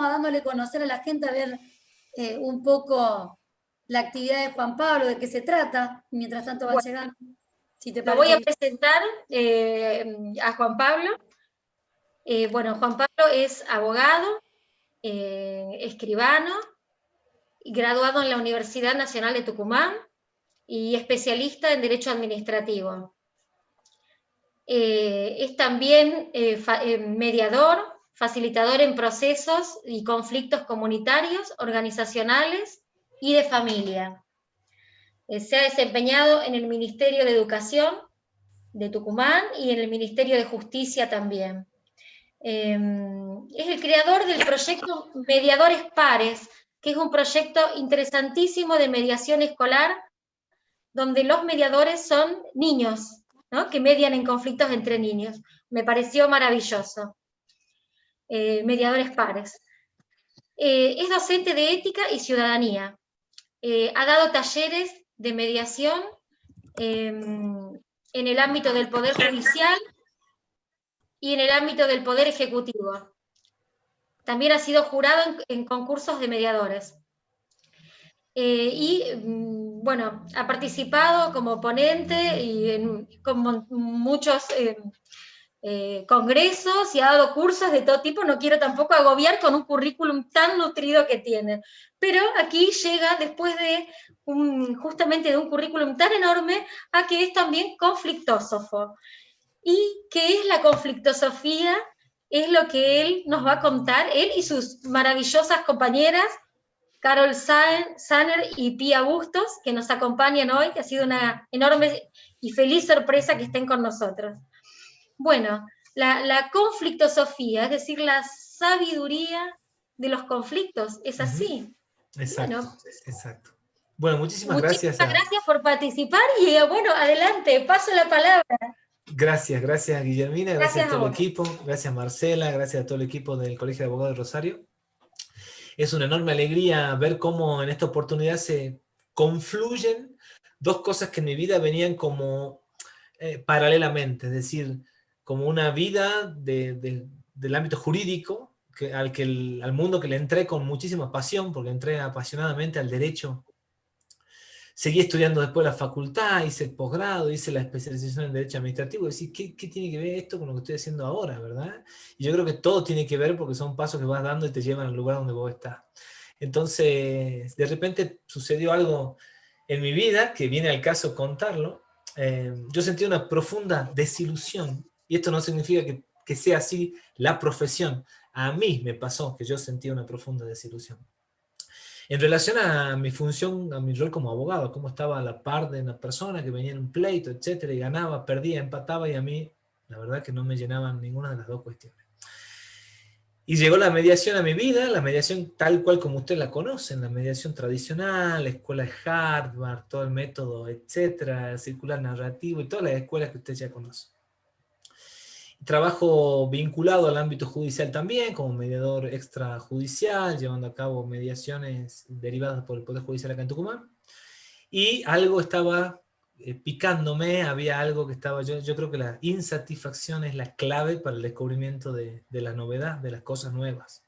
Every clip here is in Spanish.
a dándole a conocer a la gente, a ver un poco la actividad de Juan Pablo, de qué se trata, mientras tanto van Bueno, llegando, si te lo voy a parece. presentar a Juan Pablo. Bueno, Juan Pablo es abogado, escribano, graduado en la Universidad Nacional de Tucumán y especialista en Derecho Administrativo. Es también mediador, facilitador en procesos y conflictos comunitarios, organizacionales y de familia. Se ha desempeñado en el Ministerio de Educación de Tucumán y en el Ministerio de Justicia también. Es el creador del proyecto Mediadores Pares, que es un proyecto interesantísimo de mediación escolar, donde los mediadores son niños, ¿no?, que median en conflictos entre niños. Me pareció maravilloso. Mediadores Pares. Es docente de ética y ciudadanía. Ha dado talleres de mediación en el ámbito del Poder Judicial y en el ámbito del Poder Ejecutivo. También ha sido jurado en concursos de mediadores. Bueno, ha participado como ponente y como muchos congresos y ha dado cursos de todo tipo. No quiero tampoco agobiar con un currículum tan nutrido que tiene, pero aquí llega después de justamente de un currículum tan enorme a que es también conflictósofo. ¿Y qué es la conflictosofía? Es lo que él nos va a contar, él y sus maravillosas compañeras, Carol Sanner y Pía Bustos, que nos acompañan hoy, que ha sido una enorme y feliz sorpresa que estén con nosotros. Bueno, la conflictosofía, es decir, la sabiduría de los conflictos, ¿es así? Exacto, bueno, exacto. Bueno, muchísimas gracias. Muchísimas gracias por participar y bueno, adelante, paso la palabra. Gracias Guillermina, gracias a todo el vos. equipo, gracias Marcela, gracias a todo el equipo del Colegio de Abogados de Rosario. Es una enorme alegría ver cómo en esta oportunidad se confluyen dos cosas que en mi vida venían como paralelamente, es decir, como una vida del ámbito jurídico, al mundo que le entré con muchísima pasión, porque entré apasionadamente al derecho. Seguí estudiando después la facultad, hice el posgrado, hice la especialización en Derecho Administrativo. Es decir, ¿qué tiene que ver esto con lo que estoy haciendo ahora, verdad? Y yo creo que todo tiene que ver porque son pasos que vas dando y te llevan al lugar donde vos estás. Entonces, de repente sucedió algo en mi vida, que viene al caso contarlo. Yo sentí una profunda desilusión, y esto no significa que sea así la profesión. A mí me pasó que yo sentí una profunda desilusión. En relación a mi función, a mi rol como abogado, cómo estaba a la par de una persona que venía en un pleito, etcétera, y ganaba, perdía, empataba, y a mí, la verdad que no me llenaban ninguna de las dos cuestiones. Y llegó la mediación a mi vida, la mediación tal cual como ustedes la conocen, la mediación tradicional, la escuela de Harvard, todo el método, etcétera, el circular narrativo y todas las escuelas que ustedes ya conocen. Trabajo vinculado al ámbito judicial también, como mediador extrajudicial, llevando a cabo mediaciones derivadas por el Poder Judicial acá en Tucumán. Y algo estaba picándome, había algo que estaba, yo creo que la insatisfacción es la clave para el descubrimiento de la novedad, de las cosas nuevas.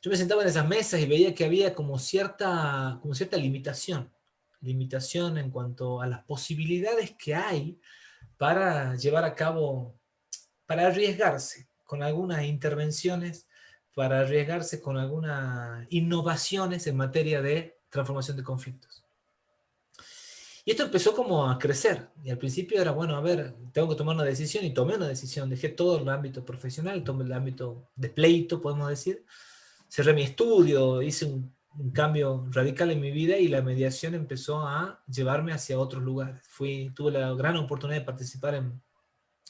Yo me sentaba en esas mesas y veía que había como cierta limitación en cuanto a las posibilidades que hay para llevar a cabo, para arriesgarse con algunas intervenciones, para arriesgarse con algunas innovaciones en materia de transformación de conflictos. Y esto empezó como a crecer, y al principio era, bueno, a ver, tengo que tomar una decisión, y tomé una decisión, dejé todo el ámbito profesional, tomé el ámbito de pleito, podemos decir, cerré mi estudio, hice un cambio radical en mi vida, y la mediación empezó a llevarme hacia otros lugares. Tuve la gran oportunidad de participar en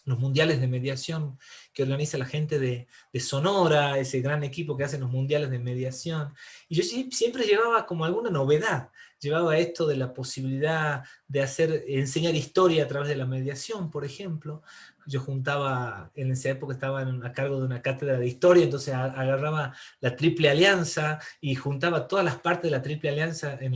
los mundiales de mediación que organiza la gente de Sonora, ese gran equipo que hacen los mundiales de mediación, y yo siempre llevaba como alguna novedad, llevaba esto de la posibilidad de enseñar historia a través de la mediación, por ejemplo. Yo juntaba, en esa época estaba a cargo de una cátedra de historia, entonces agarraba la Triple Alianza y juntaba todas las partes de la Triple Alianza en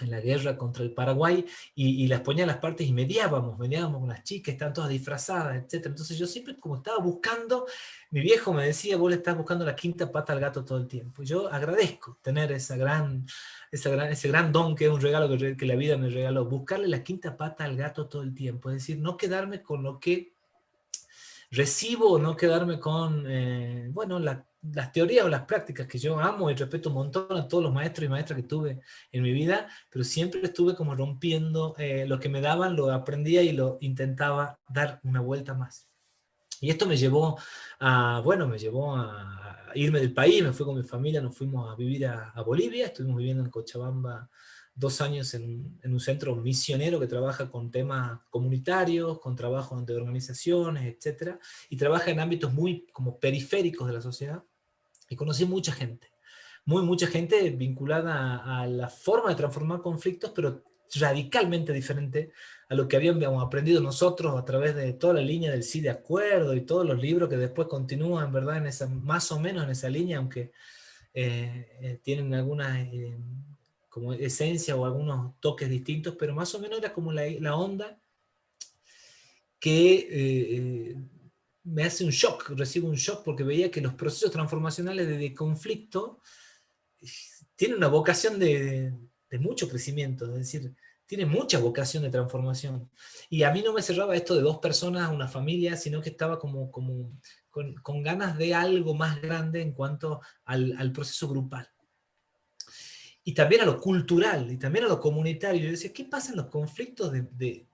en la guerra contra el Paraguay, y las ponía en las partes y mediábamos con las chicas, estaban todas disfrazadas, etc. Entonces yo siempre como estaba buscando, mi viejo me decía, vos le estás buscando la quinta pata al gato todo el tiempo. Yo agradezco tener ese gran don que es un regalo que la vida me regaló, buscarle la quinta pata al gato todo el tiempo, es decir, no quedarme con lo que recibo, no quedarme con, bueno, las teorías o las prácticas que yo amo y respeto un montón a todos los maestros y maestras que tuve en mi vida, pero siempre estuve como rompiendo lo que me daban, lo aprendía y lo intentaba dar una vuelta más. Y esto me llevó a irme del país, me fui con mi familia, nos fuimos a vivir a Bolivia, estuvimos viviendo en Cochabamba 2 años en un centro misionero que trabaja con temas comunitarios, con trabajo de organizaciones, etc. Y trabaja en ámbitos muy como periféricos de la sociedad. Y conocí mucha gente, mucha gente vinculada a la forma de transformar conflictos, pero radicalmente diferente a lo que habíamos aprendido nosotros a través de toda la línea del sí de acuerdo y todos los libros que después continúan, ¿verdad? Más o menos en esa línea, aunque tienen algunas como esencia o algunos toques distintos, pero más o menos era como la onda que me hace un shock, recibo un shock porque veía que los procesos transformacionales de conflicto tienen una vocación de mucho crecimiento, es decir, tiene mucha vocación de transformación. Y a mí no me cerraba esto de 2 personas, una familia, sino que estaba como con ganas de algo más grande en cuanto al proceso grupal. Y también a lo cultural, y también a lo comunitario. Yo decía, ¿qué pasa en los conflictos de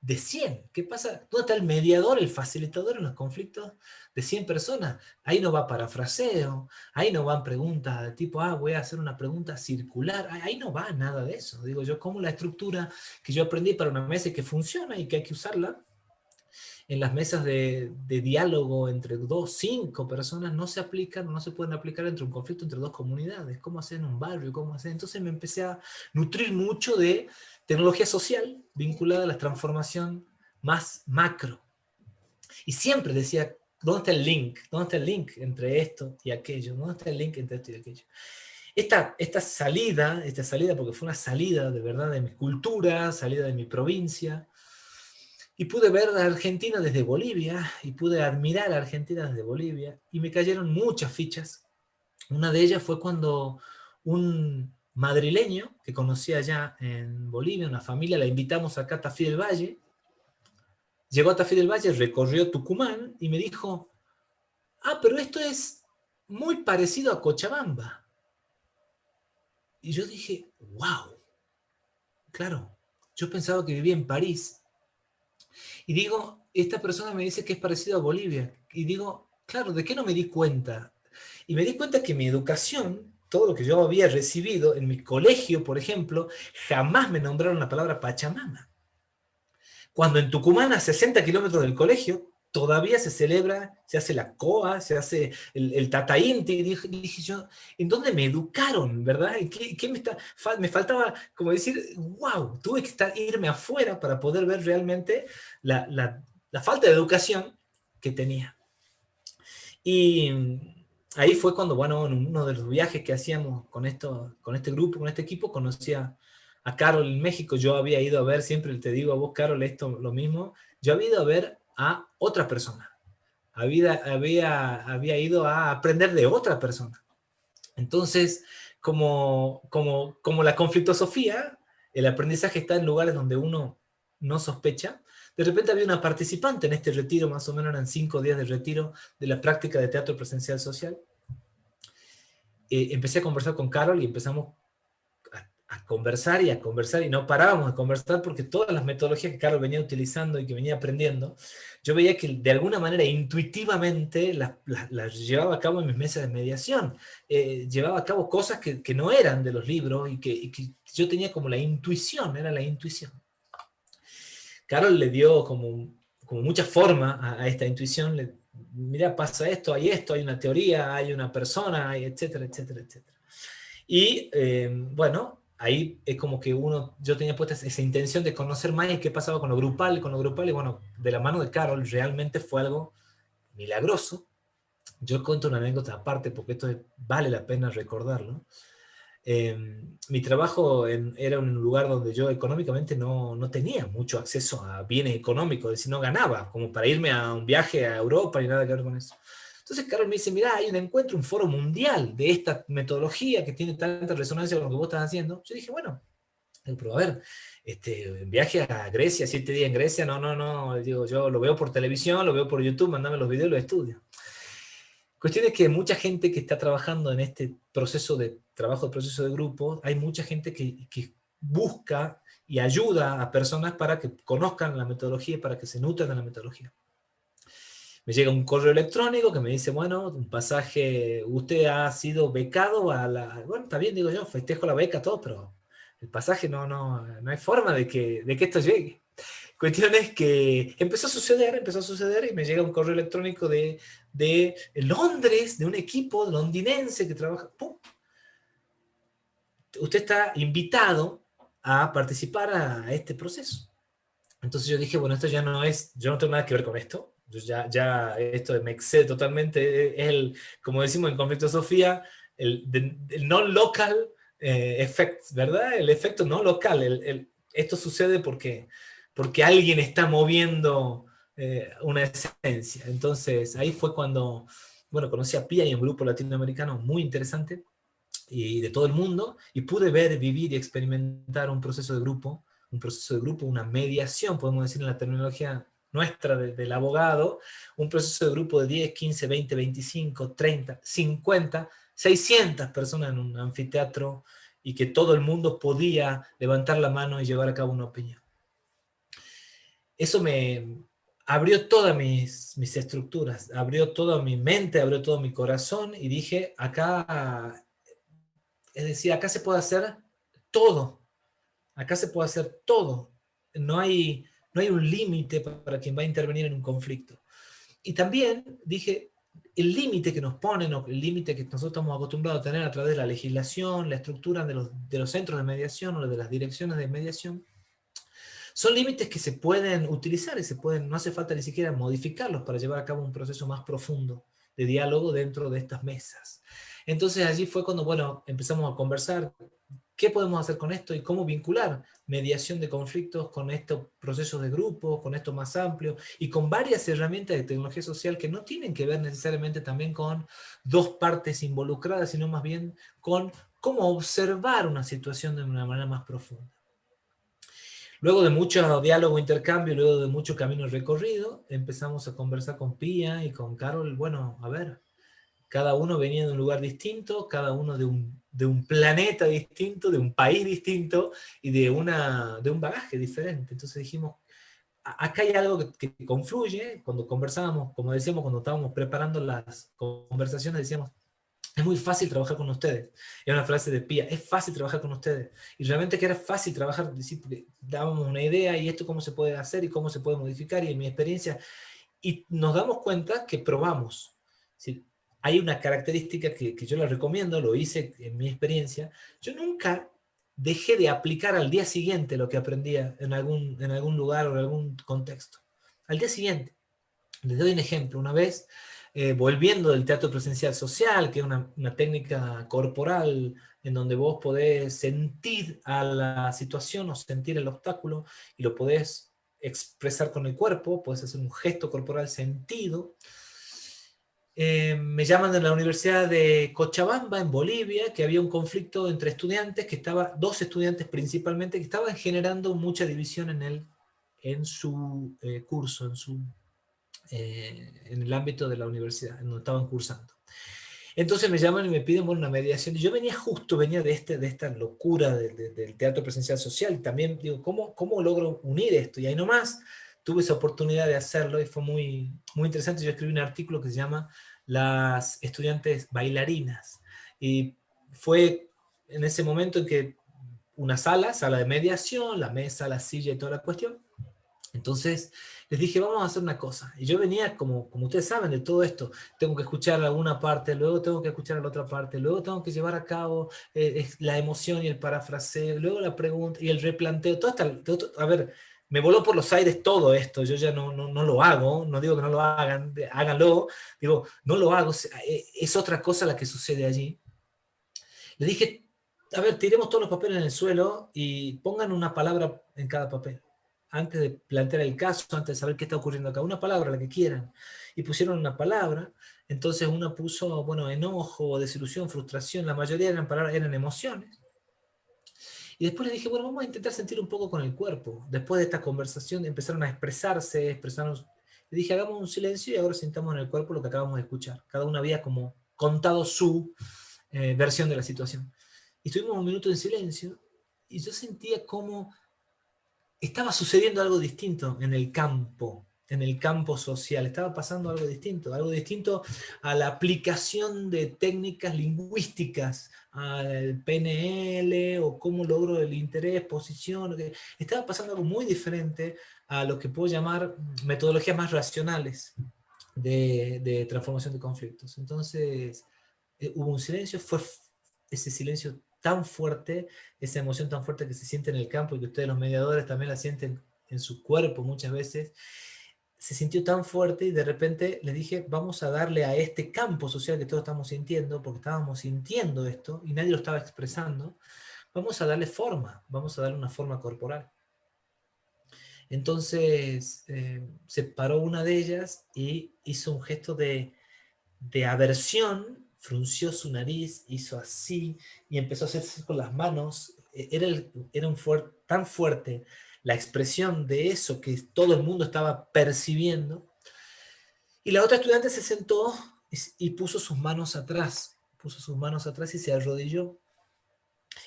100? ¿Qué pasa? ¿Dónde está el mediador, el facilitador en los conflictos de 100 personas? Ahí no va parafraseo, ahí no van preguntas de tipo, voy a hacer una pregunta circular, ahí no va nada de eso. Digo yo, como la estructura que yo aprendí para una mesa y que funciona y que hay que usarla, en las mesas de diálogo entre 2, 5 personas no se aplican, no se pueden aplicar entre un conflicto entre 2 comunidades. ¿Cómo hacer en un barrio? ¿Cómo hacer? Entonces me empecé a nutrir mucho de tecnología social vinculada a la transformación más macro. Y siempre decía, ¿dónde está el link? ¿Dónde está el link entre esto y aquello? ¿Dónde está el link entre esto y aquello? Esta salida, porque fue una salida de verdad de mi cultura, salida de mi provincia, y pude ver a Argentina desde Bolivia, y pude admirar a Argentina desde Bolivia, y me cayeron muchas fichas. Una de ellas fue cuando un madrileño que conocí allá en Bolivia, una familia, la invitamos acá a Tafí del Valle, llegó a Tafí del Valle, recorrió Tucumán, y me dijo, pero esto es muy parecido a Cochabamba. Y yo dije, wow, claro, yo pensaba que vivía en París. Y digo, esta persona me dice que es parecido a Bolivia. Y digo, claro, ¿de qué no me di cuenta? Y me di cuenta que mi educación, todo lo que yo había recibido en mi colegio, por ejemplo, jamás me nombraron la palabra Pachamama. Cuando en Tucumán, a 60 kilómetros del colegio, todavía se celebra, se hace la COA, se hace el Tata Inti. Dije yo, ¿en dónde me educaron, verdad? ¿Qué me faltaba, como decir, wow, tuve que irme afuera para poder ver realmente la falta de educación que tenía. Y ahí fue cuando, bueno, en uno de los viajes que hacíamos con este grupo, con este equipo, conocí a Carol en México. Yo había ido a ver, siempre te digo a vos, Carol, esto lo mismo, yo había ido a ver a otra persona. Había ido a aprender de otra persona. Entonces, como la conflictosofía, el aprendizaje está en lugares donde uno no sospecha. De repente había una participante en este retiro, más o menos eran 5 días de retiro de la práctica de teatro presencial social. Empecé a conversar con Carol y empezamos a conversar y no parábamos de conversar porque todas las metodologías que Carol venía utilizando y que venía aprendiendo, yo veía que de alguna manera intuitivamente las llevaba a cabo en mis mesas de mediación. Llevaba a cabo cosas que no eran de los libros y que yo tenía como la intuición, era la intuición. Carol le dio como mucha forma a esta intuición. Mira, pasa esto, hay una teoría, hay una persona, etcétera, etcétera, etcétera. Y bueno, ahí es como que yo tenía puesta esa intención de conocer más y qué pasaba con lo grupal, y bueno, de la mano de Carol realmente fue algo milagroso. Yo cuento una anécdota aparte porque esto vale la pena recordarlo. mi trabajo era un lugar donde yo económicamente no tenía mucho acceso a bienes económicos, es decir, no ganaba, como para irme a un viaje a Europa y nada que ver con eso. Entonces Carol me dice, mirá, hay un encuentro, un foro mundial de esta metodología que tiene tanta resonancia con lo que vos estás haciendo. Yo dije, bueno, pero a ver, viaje a Grecia, 7 días en Grecia, no, digo, yo lo veo por televisión, lo veo por YouTube, mandame los videos y los estudio. Cuestión es que mucha gente que está trabajando en este proceso de trabajo de proceso de grupo, hay mucha gente que busca y ayuda a personas para que conozcan la metodología y para que se nutran de la metodología. Me llega un correo electrónico que me dice, bueno, un pasaje, usted ha sido becado a la... Bueno, está bien, digo yo, festejo la beca, todo, pero el pasaje no hay forma de que esto llegue. Cuestión es que empezó a suceder y me llega un correo electrónico de Londres, de un equipo londinense que trabaja. ¡Pum! Usted está invitado a participar a este proceso. Entonces yo dije, bueno, esto ya no es, yo no tengo nada que ver con esto. Yo ya esto me excede totalmente. Es como decimos en Conflicto Sofía, el non-local effect, ¿verdad? El efecto no local. Esto sucede porque alguien está moviendo una esencia. Entonces ahí fue cuando, bueno, conocí a Pia y un grupo latinoamericano muy interesante y de todo el mundo, y pude ver, vivir y experimentar un proceso de grupo, una mediación, podemos decir en la terminología nuestra del abogado, un proceso de grupo de 10, 15, 20, 25, 30, 50, 600 personas en un anfiteatro, y que todo el mundo podía levantar la mano y llevar a cabo una opinión. Eso me abrió todas mis estructuras, abrió toda mi mente, abrió todo mi corazón, y dije, acá, es decir, acá se puede hacer todo. Acá se puede hacer todo. No hay un límite para quien va a intervenir en un conflicto. Y también dije, el límite que nos ponen, o el límite que nosotros estamos acostumbrados a tener a través de la legislación, la estructura de los centros de mediación o de las direcciones de mediación, son límites que se pueden utilizar y no hace falta ni siquiera modificarlos para llevar a cabo un proceso más profundo de diálogo dentro de estas mesas. Entonces allí fue cuando, bueno, empezamos a conversar qué podemos hacer con esto y cómo vincular mediación de conflictos con estos procesos de grupo, con esto más amplio, y con varias herramientas de tecnología social que no tienen que ver necesariamente también con dos partes involucradas, sino más bien con cómo observar una situación de una manera más profunda. Luego de mucho diálogo, intercambio, luego de mucho camino recorrido, empezamos a conversar con Pia y con Carol. Bueno, a ver, cada uno venía de un lugar distinto, cada uno de un planeta distinto, de un país distinto y de un bagaje diferente. Entonces dijimos, acá hay algo que confluye. Cuando conversábamos, como decíamos, cuando estábamos preparando las conversaciones, decíamos, es muy fácil trabajar con ustedes. Era una frase de Pia, es fácil trabajar con ustedes. Y realmente que era fácil trabajar, decir, dábamos una idea y esto cómo se puede hacer y cómo se puede modificar, y en mi experiencia, y nos damos cuenta que probamos. Es decir, hay una característica que yo la recomiendo, lo hice en mi experiencia. Yo nunca dejé de aplicar al día siguiente lo que aprendía en algún lugar o en algún contexto. Al día siguiente. Les doy un ejemplo. Una vez, volviendo del teatro presencial social, que es una técnica corporal en donde vos podés sentir a la situación o sentir el obstáculo y lo podés expresar con el cuerpo, podés hacer un gesto corporal sentido. Me llaman de la Universidad de Cochabamba, en Bolivia, que había un conflicto entre estudiantes, dos estudiantes principalmente, que estaban generando mucha división en su curso, en el ámbito de la universidad, en donde estaban cursando. Entonces me llaman y me piden una mediación, y yo venía de esta locura del teatro presencial social, y también digo, ¿cómo logro unir esto? Y ahí nomás tuve esa oportunidad de hacerlo, y fue muy, muy interesante. Yo escribí un artículo que se llama Las estudiantes bailarinas, y fue en ese momento en que una sala de mediación, la mesa, la silla y toda la cuestión. Entonces les dije, vamos a hacer una cosa. Y yo venía, como ustedes saben, de todo esto. Tengo que escuchar alguna parte, luego tengo que escuchar la otra parte, luego tengo que llevar a cabo la emoción y el parafraseo, luego la pregunta y el replanteo. A ver, me voló por los aires todo esto. Yo ya no lo hago, no digo que no lo hagan, háganlo. Digo, no lo hago, es otra cosa la que sucede allí. Le dije, a ver, tiremos todos los papeles en el suelo y pongan una palabra en cada papel. Antes de plantear el caso, antes de saber qué está ocurriendo acá, una palabra, la que quieran. Y pusieron una palabra, entonces una puso, bueno, enojo, desilusión, frustración, la mayoría eran palabras, eran emociones. Y después le dije, bueno, vamos a intentar sentir un poco con el cuerpo. Después de esta conversación empezaron a expresarse, le dije, hagamos un silencio y ahora sintamos en el cuerpo lo que acabamos de escuchar. Cada uno había como contado su versión de la situación. Y estuvimos un minuto en silencio y yo sentía como estaba sucediendo algo distinto en el campo social, estaba pasando algo distinto a la aplicación de técnicas lingüísticas, al PNL o cómo logro el interés, posición, estaba pasando algo muy diferente a lo que puedo llamar metodologías más racionales de transformación de conflictos. Entonces, hubo un silencio, fue ese silencio tan fuerte, esa emoción tan fuerte que se siente en el campo y que ustedes los mediadores también la sienten en su cuerpo muchas veces, se sintió tan fuerte y de repente les dije, vamos a darle a este campo social que todos estamos sintiendo, porque estábamos sintiendo esto y nadie lo estaba expresando, vamos a darle forma, vamos a darle una forma corporal. Entonces se paró una de ellas y hizo un gesto de aversión, frunció su nariz, hizo así y empezó a hacerse con las manos. Era tan fuerte la expresión de eso que todo el mundo estaba percibiendo. Y la otra estudiante se sentó y puso sus manos atrás y se arrodilló.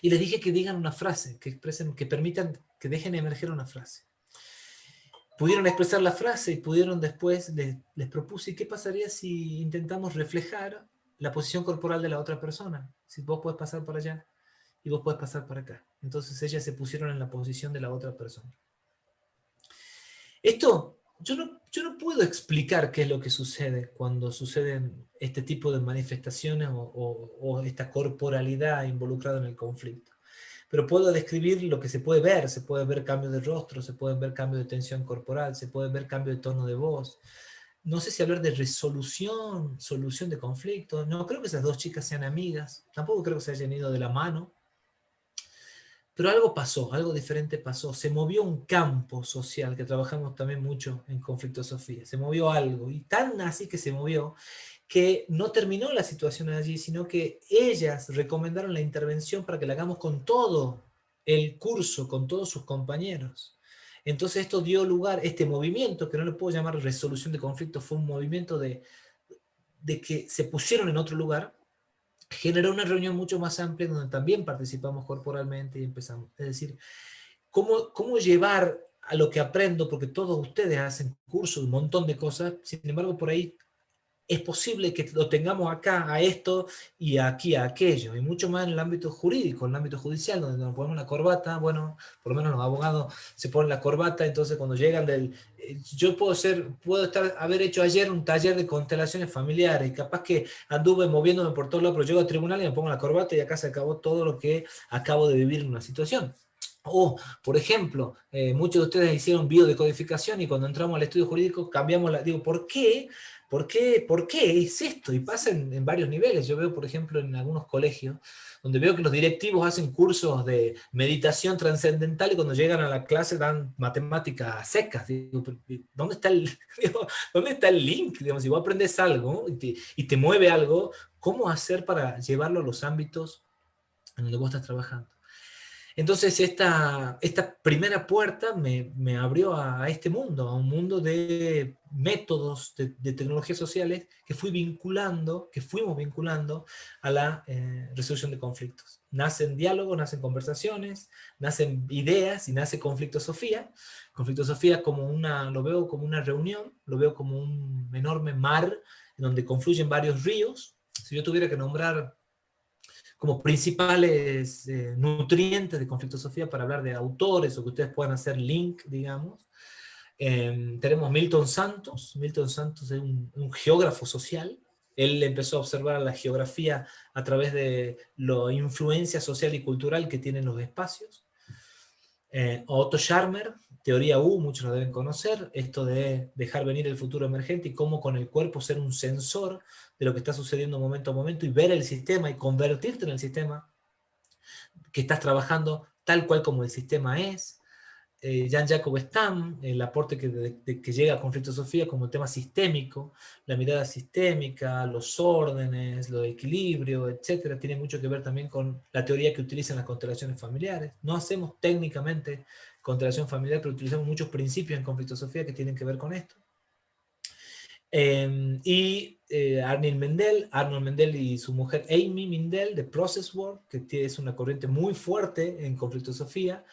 Y les dije que digan una frase, que expresen, que permitan, que dejen emerger una frase. Pudieron expresar la frase y pudieron después, les propuse, ¿qué pasaría si intentamos reflejar la posición corporal de la otra persona? Si vos podés pasar para allá y vos podés pasar para acá. Entonces ellas se pusieron en la posición de la otra persona. Esto, yo no puedo explicar qué es lo que sucede cuando suceden este tipo de manifestaciones o esta corporalidad involucrada en el conflicto. Pero puedo describir lo que se puede ver cambios de rostro, se pueden ver cambios de tensión corporal, se pueden ver cambios de tono de voz. No sé si hablar de solución de conflictos. No creo que esas dos chicas sean amigas, tampoco creo que se hayan ido de la mano. Pero algo pasó, algo diferente pasó. Se movió un campo social, que trabajamos también mucho en Conflictosofía. Se movió algo, y tan así que se movió, que no terminó la situación allí, sino que ellas recomendaron la intervención para que la hagamos con todo el curso, con todos sus compañeros. Entonces esto dio lugar, este movimiento, que no le puedo llamar resolución de conflictos, fue un movimiento de que se pusieron en otro lugar, generó una reunión mucho más amplia donde también participamos corporalmente y empezamos. Es decir, cómo llevar a lo que aprendo, porque todos ustedes hacen cursos, un montón de cosas, sin embargo por ahí es posible que lo tengamos acá a esto y aquí a aquello, y mucho más en el ámbito jurídico, en el ámbito judicial, donde nos ponemos la corbata. Bueno, por lo menos los abogados se ponen la corbata, entonces cuando llegan yo puedo haber hecho ayer un taller de constelaciones familiares, y capaz que anduve moviéndome por todos lados, pero llego al tribunal y me pongo la corbata y acá se acabó todo lo que acabo de vivir en una situación. O, por ejemplo, muchos de ustedes hicieron biodecodificación y cuando entramos al estudio jurídico cambiamos digo, ¿por qué? ¿Por qué es esto? Y pasa en varios niveles. Yo veo, por ejemplo, en algunos colegios, donde veo que los directivos hacen cursos de meditación trascendental y cuando llegan a la clase dan matemáticas secas. Digo, ¿dónde está ¿dónde está el link? Digamos, si vos aprendes algo y te mueve algo, ¿cómo hacer para llevarlo a los ámbitos en donde vos estás trabajando? Entonces esta primera puerta me abrió a este mundo, a un mundo de métodos de tecnologías sociales que fuimos vinculando a la resolución de conflictos. Nacen diálogos, nacen conversaciones, nacen ideas y nace Conflictosofía. Conflictosofía lo veo como una reunión, lo veo como un enorme mar en donde confluyen varios ríos. Si yo tuviera que nombrar como principales nutrientes de Conflictosofía para hablar de autores o que ustedes puedan hacer link, digamos. Tenemos Milton Santos. Milton Santos es un geógrafo social. Él empezó a observar la geografía a través de la influencia social y cultural que tienen los espacios. Otto Scharmer, teoría U, muchos lo deben conocer, esto de dejar venir el futuro emergente y cómo con el cuerpo ser un sensor de lo que está sucediendo momento a momento y ver el sistema y convertirte en el sistema. que estás trabajando tal cual como el sistema es. Jean-Jacques Stam, el aporte que llega a Conflictosofía como el tema sistémico, la mirada sistémica, los órdenes, lo de equilibrio, etcétera, tiene mucho que ver también con la teoría que utilizan las constelaciones familiares. No hacemos técnicamente constelación familiar, pero utilizamos muchos principios en Conflictosofía que tienen que ver con esto. Arnold Mendel y su mujer Amy Mindell de Process Work, que es una corriente muy fuerte en Conflictosofía,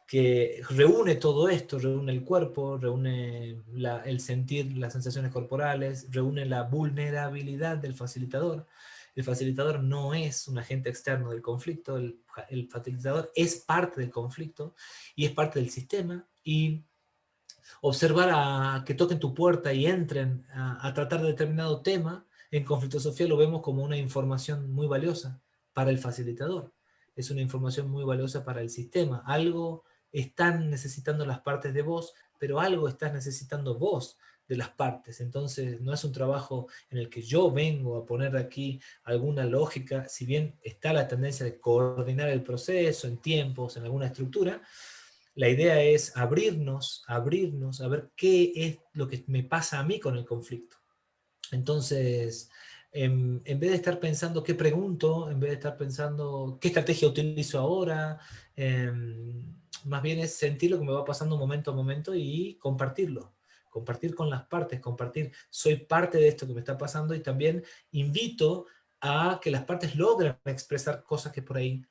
que reúne todo esto, reúne el cuerpo, reúne el sentir, las sensaciones corporales, reúne la vulnerabilidad del facilitador. El facilitador no es un agente externo del conflicto, el facilitador es parte del conflicto y es parte del sistema, y observar a que toquen tu puerta y entren a tratar determinado tema, en Conflictosofía lo vemos como una información muy valiosa para el facilitador. Es una información muy valiosa para el sistema. Algo están necesitando las partes de vos, pero algo estás necesitando vos de las partes. Entonces no es un trabajo en el que yo vengo a poner aquí alguna lógica, si bien está la tendencia de coordinar el proceso en tiempos, en alguna estructura. La idea es abrirnos a ver qué es lo que me pasa a mí con el conflicto. Entonces, en vez de estar pensando qué pregunto, en vez de estar pensando qué estrategia utilizo ahora, más bien es sentir lo que me va pasando momento a momento y compartirlo. Compartir con las partes, compartir, soy parte de esto que me está pasando, y también invito a que las partes logren expresar cosas que por ahí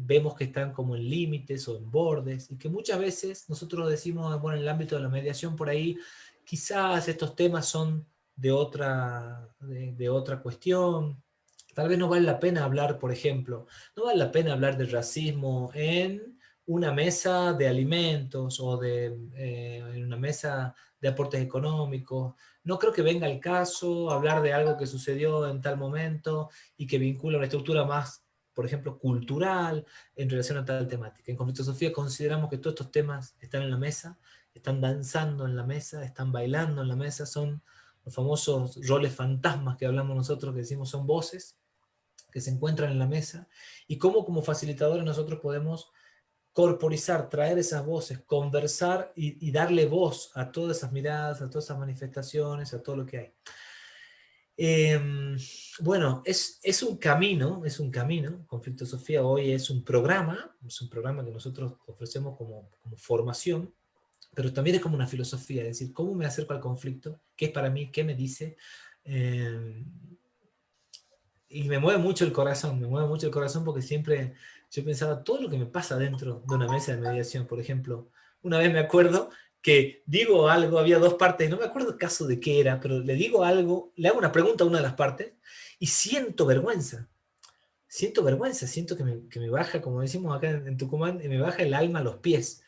vemos que están como en límites o en bordes, y que muchas veces nosotros decimos, bueno, en el ámbito de la mediación por ahí, quizás estos temas son de otra cuestión, tal vez no vale la pena hablar, por ejemplo, no vale la pena hablar de racismo en una mesa de alimentos o en una mesa de aportes económicos. No creo que venga el caso hablar de algo que sucedió en tal momento y que vincula una estructura más, por ejemplo, cultural, en relación a tal temática. En Conflictosofía consideramos que todos estos temas están en la mesa, están danzando en la mesa, están bailando en la mesa, son los famosos roles fantasmas que hablamos nosotros, que decimos son voces que se encuentran en la mesa, y cómo como facilitadores nosotros podemos corporizar, traer esas voces, conversar y darle voz a todas esas miradas, a todas esas manifestaciones, a todo lo que hay. Bueno, es un camino, Conflictosofía hoy es un programa que nosotros ofrecemos como formación, pero también es como una filosofía, es decir, cómo me acerco al conflicto, qué es para mí, qué me dice, y me mueve mucho el corazón porque siempre yo pensaba todo lo que me pasa dentro de una mesa de mediación. Por ejemplo, una vez me acuerdo que digo algo, había dos partes, no me acuerdo el caso de qué era, pero le digo algo, le hago una pregunta a una de las partes y siento vergüenza, siento que me baja, como decimos acá en Tucumán, me baja el alma a los pies.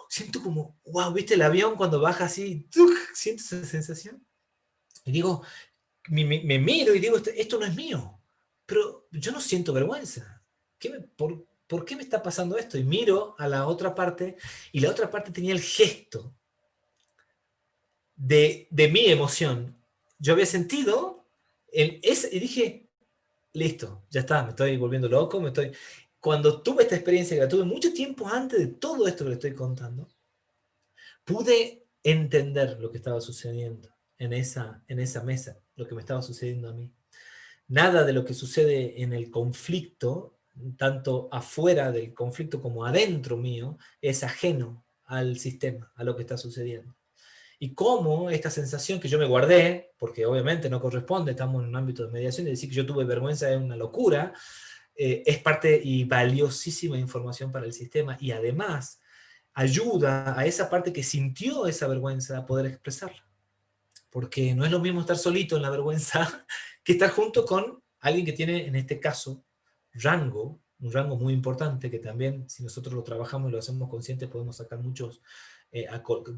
Siento como, wow, ¿viste el avión cuando baja así? ¡Tuc! Siento esa sensación. Y digo, me miro y digo, esto no es mío, pero yo no siento vergüenza. ¿Por qué me está pasando esto? Y miro a la otra parte, y la otra parte tenía el gesto de mi emoción. Yo había sentido y dije, listo, ya está, me estoy volviendo loco, Cuando tuve esta experiencia, que la tuve mucho tiempo antes de todo esto que le estoy contando, pude entender lo que estaba sucediendo en esa mesa, lo que me estaba sucediendo a mí. Nada de lo que sucede en el conflicto, tanto afuera del conflicto como adentro mío, es ajeno al sistema, a lo que está sucediendo. Y cómo esta sensación que yo me guardé, porque obviamente no corresponde, estamos en un ámbito de mediación, y decir que yo tuve vergüenza es una locura, es parte y valiosísima información para el sistema, y además ayuda a esa parte que sintió esa vergüenza a poder expresarla. Porque no es lo mismo estar solito en la vergüenza que estar junto con alguien que tiene, en este caso, un rango muy importante, que también, si nosotros lo trabajamos y lo hacemos consciente, podemos sacar muchos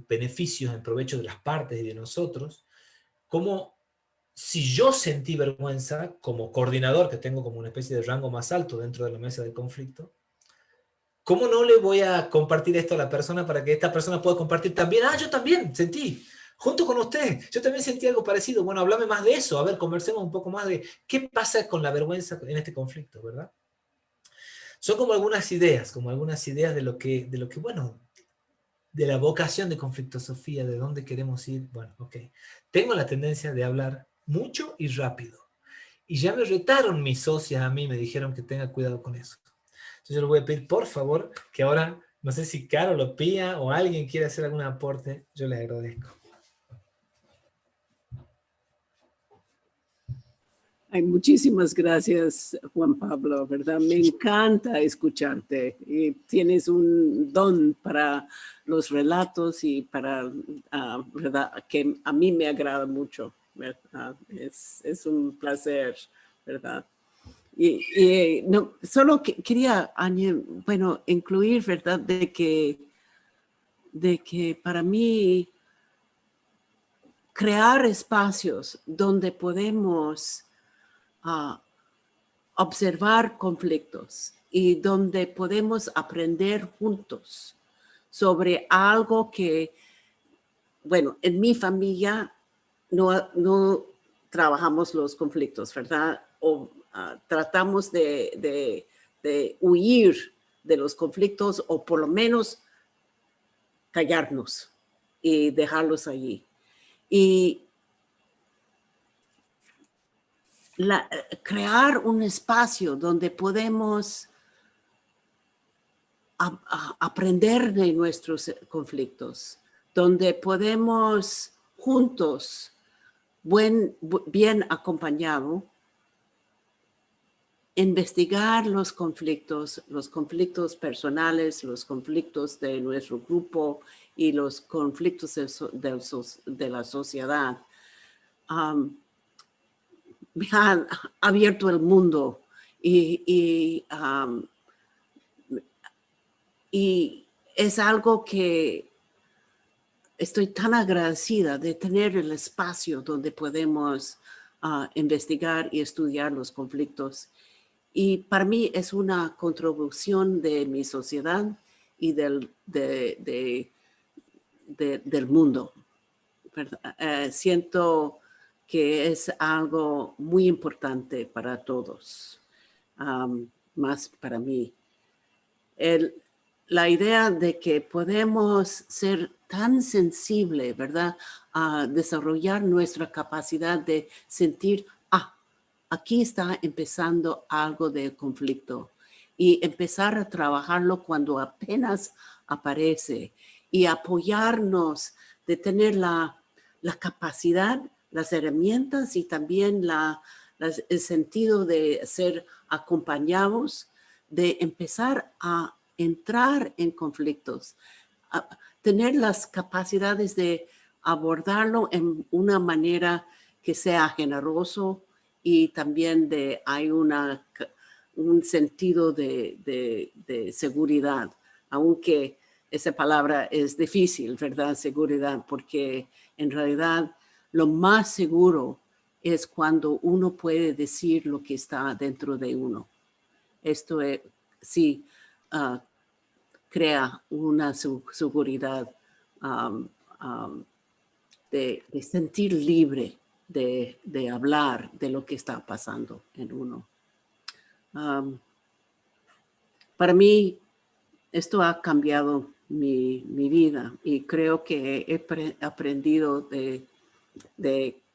beneficios en provecho de las partes y de nosotros. Como si yo sentí vergüenza como coordinador, que tengo como una especie de rango más alto dentro de la mesa del conflicto, ¿cómo no le voy a compartir esto a la persona para que esta persona pueda compartir también? Yo también sentí, junto con usted, yo también sentí algo parecido. Bueno, háblame más de eso, a ver, conversemos un poco más de qué pasa con la vergüenza en este conflicto, ¿verdad? Son como algunas ideas de lo que, bueno, de la vocación de conflictosofía, de dónde queremos ir. Bueno, ok. Tengo la tendencia de hablar mucho y rápido. Y ya me retaron mis socias a mí, me dijeron que tenga cuidado con eso. Entonces yo les voy a pedir, por favor, que ahora, no sé si Carol o Pía o alguien quiere hacer algún aporte, yo les agradezco. Ay, muchísimas gracias, Juan Pablo, ¿verdad? Me encanta escucharte. Y tienes un don para los relatos y para, ¿verdad? Que a mí me agrada mucho, ¿verdad? Es un placer, ¿verdad? Y no, solo quería bueno, incluir, ¿verdad? De que para mí crear espacios donde podemos observar conflictos y donde podemos aprender juntos sobre algo que, bueno, en mi familia no trabajamos los conflictos, ¿verdad? O tratamos de huir de los conflictos o por lo menos callarnos y dejarlos allí. Y crear un espacio donde podemos aprender de nuestros conflictos, donde podemos juntos, bien acompañado, investigar los conflictos personales, los conflictos de nuestro grupo y los conflictos de la sociedad. Me han abierto el mundo y es algo que estoy tan agradecida de tener el espacio donde podemos investigar y estudiar los conflictos. Y para mí es una contribución de mi sociedad y del mundo. Siento que es algo muy importante para todos, más para mí. La idea de que podemos ser tan sensibles, ¿verdad? A desarrollar nuestra capacidad de sentir, aquí está empezando algo de conflicto y empezar a trabajarlo cuando apenas aparece y apoyarnos de tener la capacidad, las herramientas y también el sentido de ser acompañados, de empezar a entrar en conflictos, tener las capacidades de abordarlo en una manera que sea generoso y también hay un sentido de seguridad, aunque esa palabra es difícil, ¿verdad? Seguridad, porque en realidad lo más seguro es cuando uno puede decir lo que está dentro de uno. Esto sí crea una seguridad de sentir libre de hablar de lo que está pasando en uno. Para mí, esto ha cambiado mi vida y creo que he aprendido de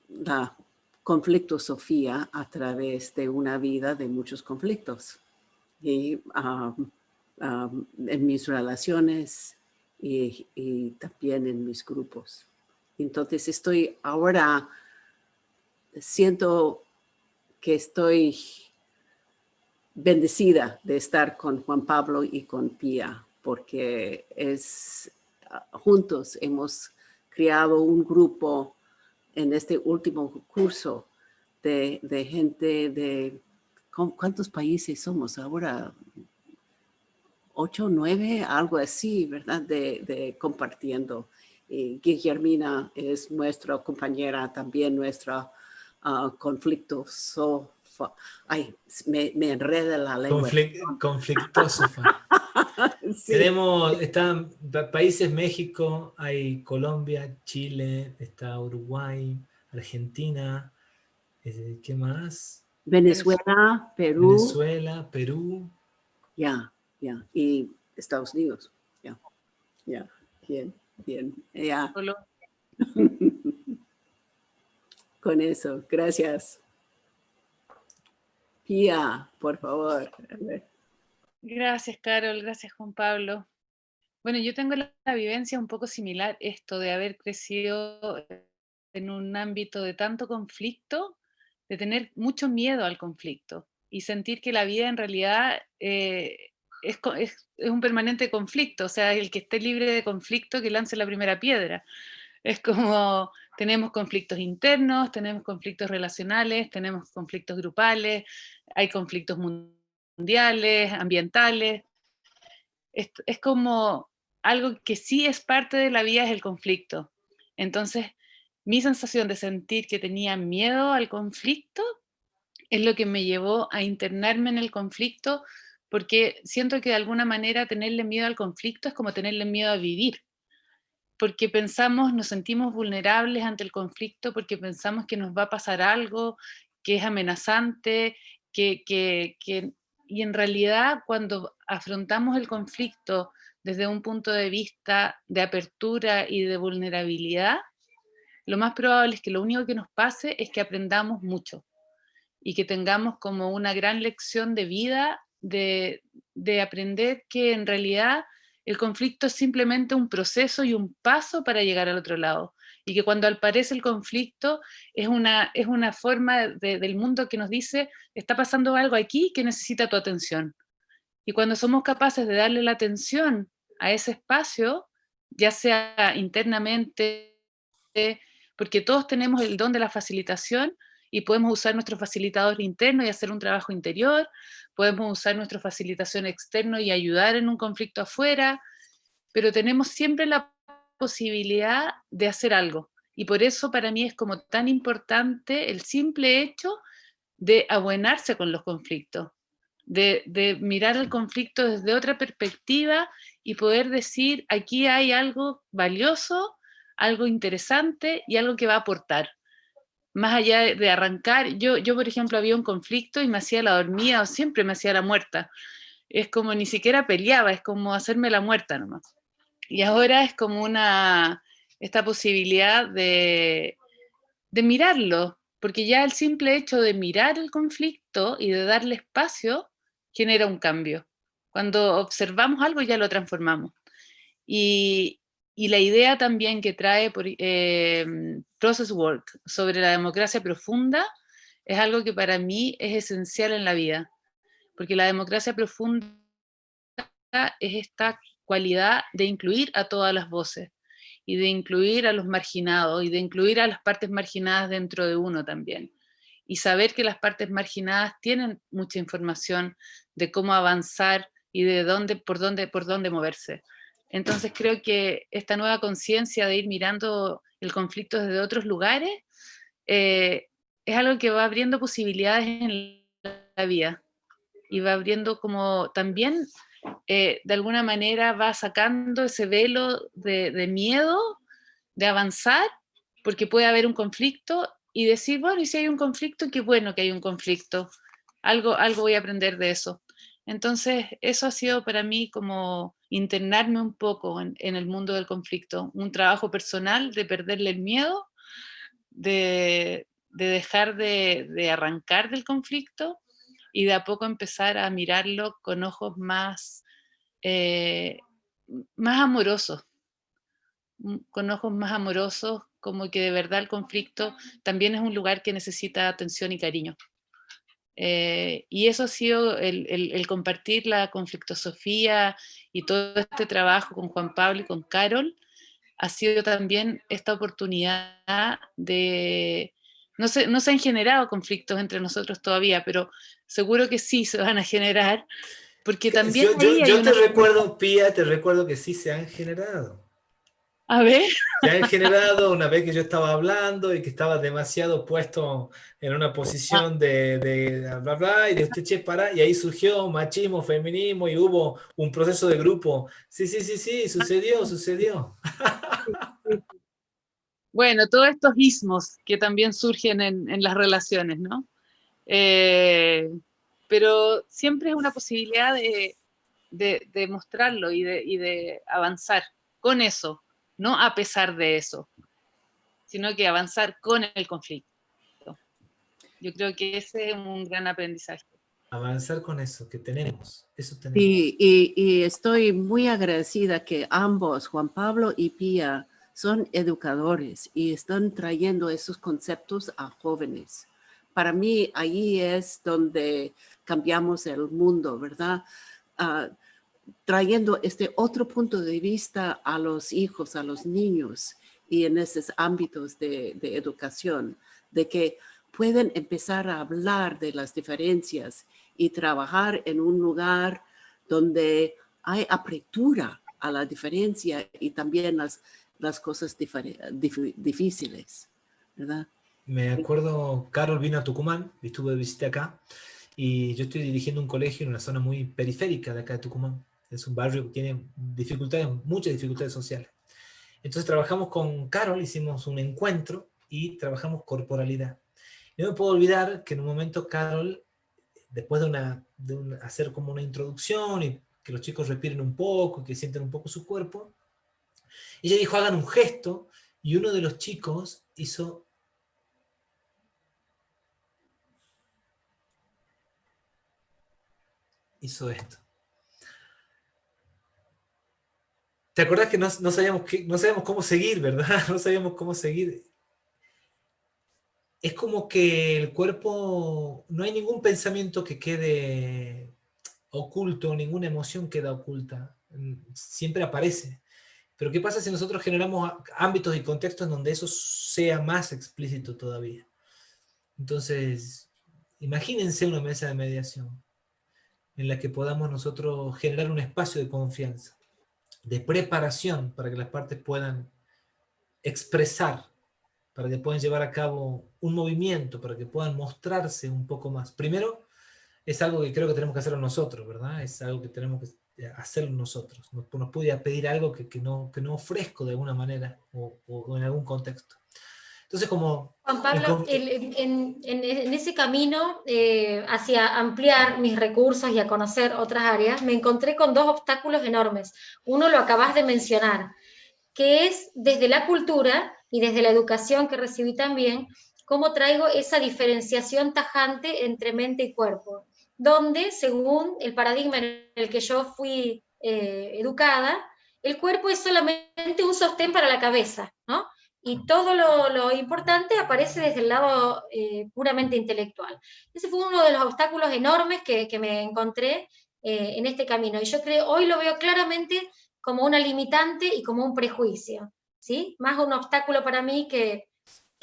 la conflictosofía a través de una vida de muchos conflictos. Y en mis relaciones y también en mis grupos. Entonces ahora siento que estoy bendecida de estar con Juan Pablo y con Pía, porque juntos hemos creado un grupo en este último curso de gente de, ¿cuántos países somos ahora? 8, 9, algo así, ¿verdad? De compartiendo. Y Guillermina es nuestra compañera, también nuestra conflicto. Ay, me enreda la lengua. Conflictósofa. Sí. Están países: México, hay Colombia, Chile, está Uruguay, Argentina, ¿qué más? Venezuela, Perú. Venezuela, Perú. Ya, y Estados Unidos, ya, bien, ya. Solo. Con eso, gracias. Pía, por favor. A ver. Gracias, Carol, gracias, Juan Pablo. Bueno, yo tengo la vivencia un poco similar, esto de haber crecido en un ámbito de tanto conflicto, de tener mucho miedo al conflicto y sentir que la vida en realidad es un permanente conflicto, o sea, el que esté libre de conflicto que lance la primera piedra. Es como tenemos conflictos internos, tenemos conflictos relacionales, tenemos conflictos grupales, hay conflictos mundiales, ambientales. Es como algo que sí es parte de la vida, es el conflicto. Entonces, mi sensación de sentir que tenía miedo al conflicto es lo que me llevó a internarme en el conflicto, porque siento que de alguna manera tenerle miedo al conflicto es como tenerle miedo a vivir, porque pensamos, nos sentimos vulnerables ante el conflicto, porque pensamos que nos va a pasar algo que es amenazante, y en realidad cuando afrontamos el conflicto desde un punto de vista de apertura y de vulnerabilidad, lo más probable es que lo único que nos pase es que aprendamos mucho y que tengamos como una gran lección de vida, de aprender que en realidad el conflicto es simplemente un proceso y un paso para llegar al otro lado. Y que cuando aparece el conflicto es una forma del mundo que nos dice, está pasando algo aquí que necesita tu atención. Y cuando somos capaces de darle la atención a ese espacio, ya sea internamente, porque todos tenemos el don de la facilitación y podemos usar nuestro facilitador interno y hacer un trabajo interior, podemos usar nuestra facilitación externo y ayudar en un conflicto afuera, pero tenemos siempre la posibilidad de hacer algo. Y por eso para mí es como tan importante el simple hecho de abuenarse con los conflictos, de mirar el conflicto desde otra perspectiva y poder decir, aquí hay algo valioso, algo interesante y algo que va a aportar. Más allá de arrancar, yo por ejemplo había un conflicto y me hacía la dormida o siempre me hacía la muerta. Es como ni siquiera peleaba, es como hacerme la muerta nomás. Y ahora es como esta posibilidad de mirarlo, porque ya el simple hecho de mirar el conflicto y de darle espacio genera un cambio. Cuando observamos algo ya lo transformamos. Y la idea también que trae Process Work sobre la democracia profunda es algo que para mí es esencial en la vida, porque la democracia profunda es esta cualidad de incluir a todas las voces y de incluir a los marginados y de incluir a las partes marginadas dentro de uno también. Y saber que las partes marginadas tienen mucha información de cómo avanzar y de por dónde moverse. Entonces creo que esta nueva conciencia de ir mirando el conflicto desde otros lugares es algo que va abriendo posibilidades en la vida y va abriendo como también de alguna manera va sacando ese velo de miedo de avanzar, porque puede haber un conflicto y decir, bueno, y si hay un conflicto, qué bueno que hay un conflicto, algo voy a aprender de eso. Entonces, eso ha sido para mí como internarme un poco en el mundo del conflicto, un trabajo personal de perderle el miedo, de dejar de arrancar del conflicto y de a poco empezar a mirarlo con ojos más amorosos, con ojos más amorosos, como que de verdad el conflicto también es un lugar que necesita atención y cariño. Y eso ha sido el compartir la conflictosofía y todo este trabajo con Juan Pablo y con Carol, ha sido también esta oportunidad de... No se han generado conflictos entre nosotros todavía, pero seguro que sí se van a generar, porque también yo te recuerdo, Pía, te recuerdo que sí se han generado. A ver. Se han generado una vez que yo estaba hablando y que estaba demasiado puesto en una posición de bla, bla, y de usted, che, para, y ahí surgió machismo, feminismo, y hubo un proceso de grupo. Sí, sucedió. Bueno, todos estos ismos que también surgen en las relaciones, ¿no? Pero siempre es una posibilidad de de mostrarlo y de avanzar con eso, no a pesar de eso, sino que avanzar con el conflicto. Yo creo que ese es un gran aprendizaje. Avanzar con eso que tenemos, eso tenemos. Y estoy muy agradecida que ambos, Juan Pablo y Pía, son educadores y están trayendo esos conceptos a jóvenes. Para mí, ahí es donde cambiamos el mundo, ¿verdad? Trayendo este otro punto de vista a los hijos, a los niños y en esos ámbitos de educación, de que pueden empezar a hablar de las diferencias y trabajar en un lugar donde hay apertura a la diferencia y también las cosas difíciles, ¿verdad? Me acuerdo, Carol vino a Tucumán, estuvo de visita acá, y yo estoy dirigiendo un colegio en una zona muy periférica de acá de Tucumán. Es un barrio que tiene dificultades, muchas dificultades sociales. Entonces trabajamos con Carol, hicimos un encuentro y trabajamos corporalidad. No me puedo olvidar que en un momento Carol, después de hacer como una introducción y que los chicos respiren un poco, que sienten un poco su cuerpo, ella dijo, hagan un gesto, y uno de los chicos hizo esto. ¿Te acordás que no sabíamos cómo seguir, verdad? No sabíamos cómo seguir. Es como que el cuerpo, no hay ningún pensamiento que quede oculto, ninguna emoción queda oculta. Siempre aparece. Pero ¿qué pasa si nosotros generamos ámbitos y contextos donde eso sea más explícito todavía? Entonces, imagínense una mesa de mediación en la que podamos nosotros generar un espacio de confianza, de preparación para que las partes puedan expresar, para que puedan llevar a cabo un movimiento, para que puedan mostrarse un poco más. Primero, es algo que creo que tenemos que hacerlo nosotros, ¿verdad? Es algo que tenemos que hacerlo nosotros. Nos puede pedir algo que no ofrezco de alguna manera o en algún contexto. Entonces, como... Juan Pablo, en ese camino hacia ampliar mis recursos y a conocer otras áreas, me encontré con dos obstáculos enormes. Uno lo acabas de mencionar, que es desde la cultura y desde la educación que recibí también, cómo traigo esa diferenciación tajante entre mente y cuerpo, donde, según el paradigma en el que yo fui educada, el cuerpo es solamente un sostén para la cabeza, ¿no? Y todo lo importante aparece desde el lado puramente intelectual. Ese fue uno de los obstáculos enormes que me encontré en este camino. Y yo creo, hoy lo veo claramente como una limitante y como un prejuicio, ¿sí? Más un obstáculo para mí que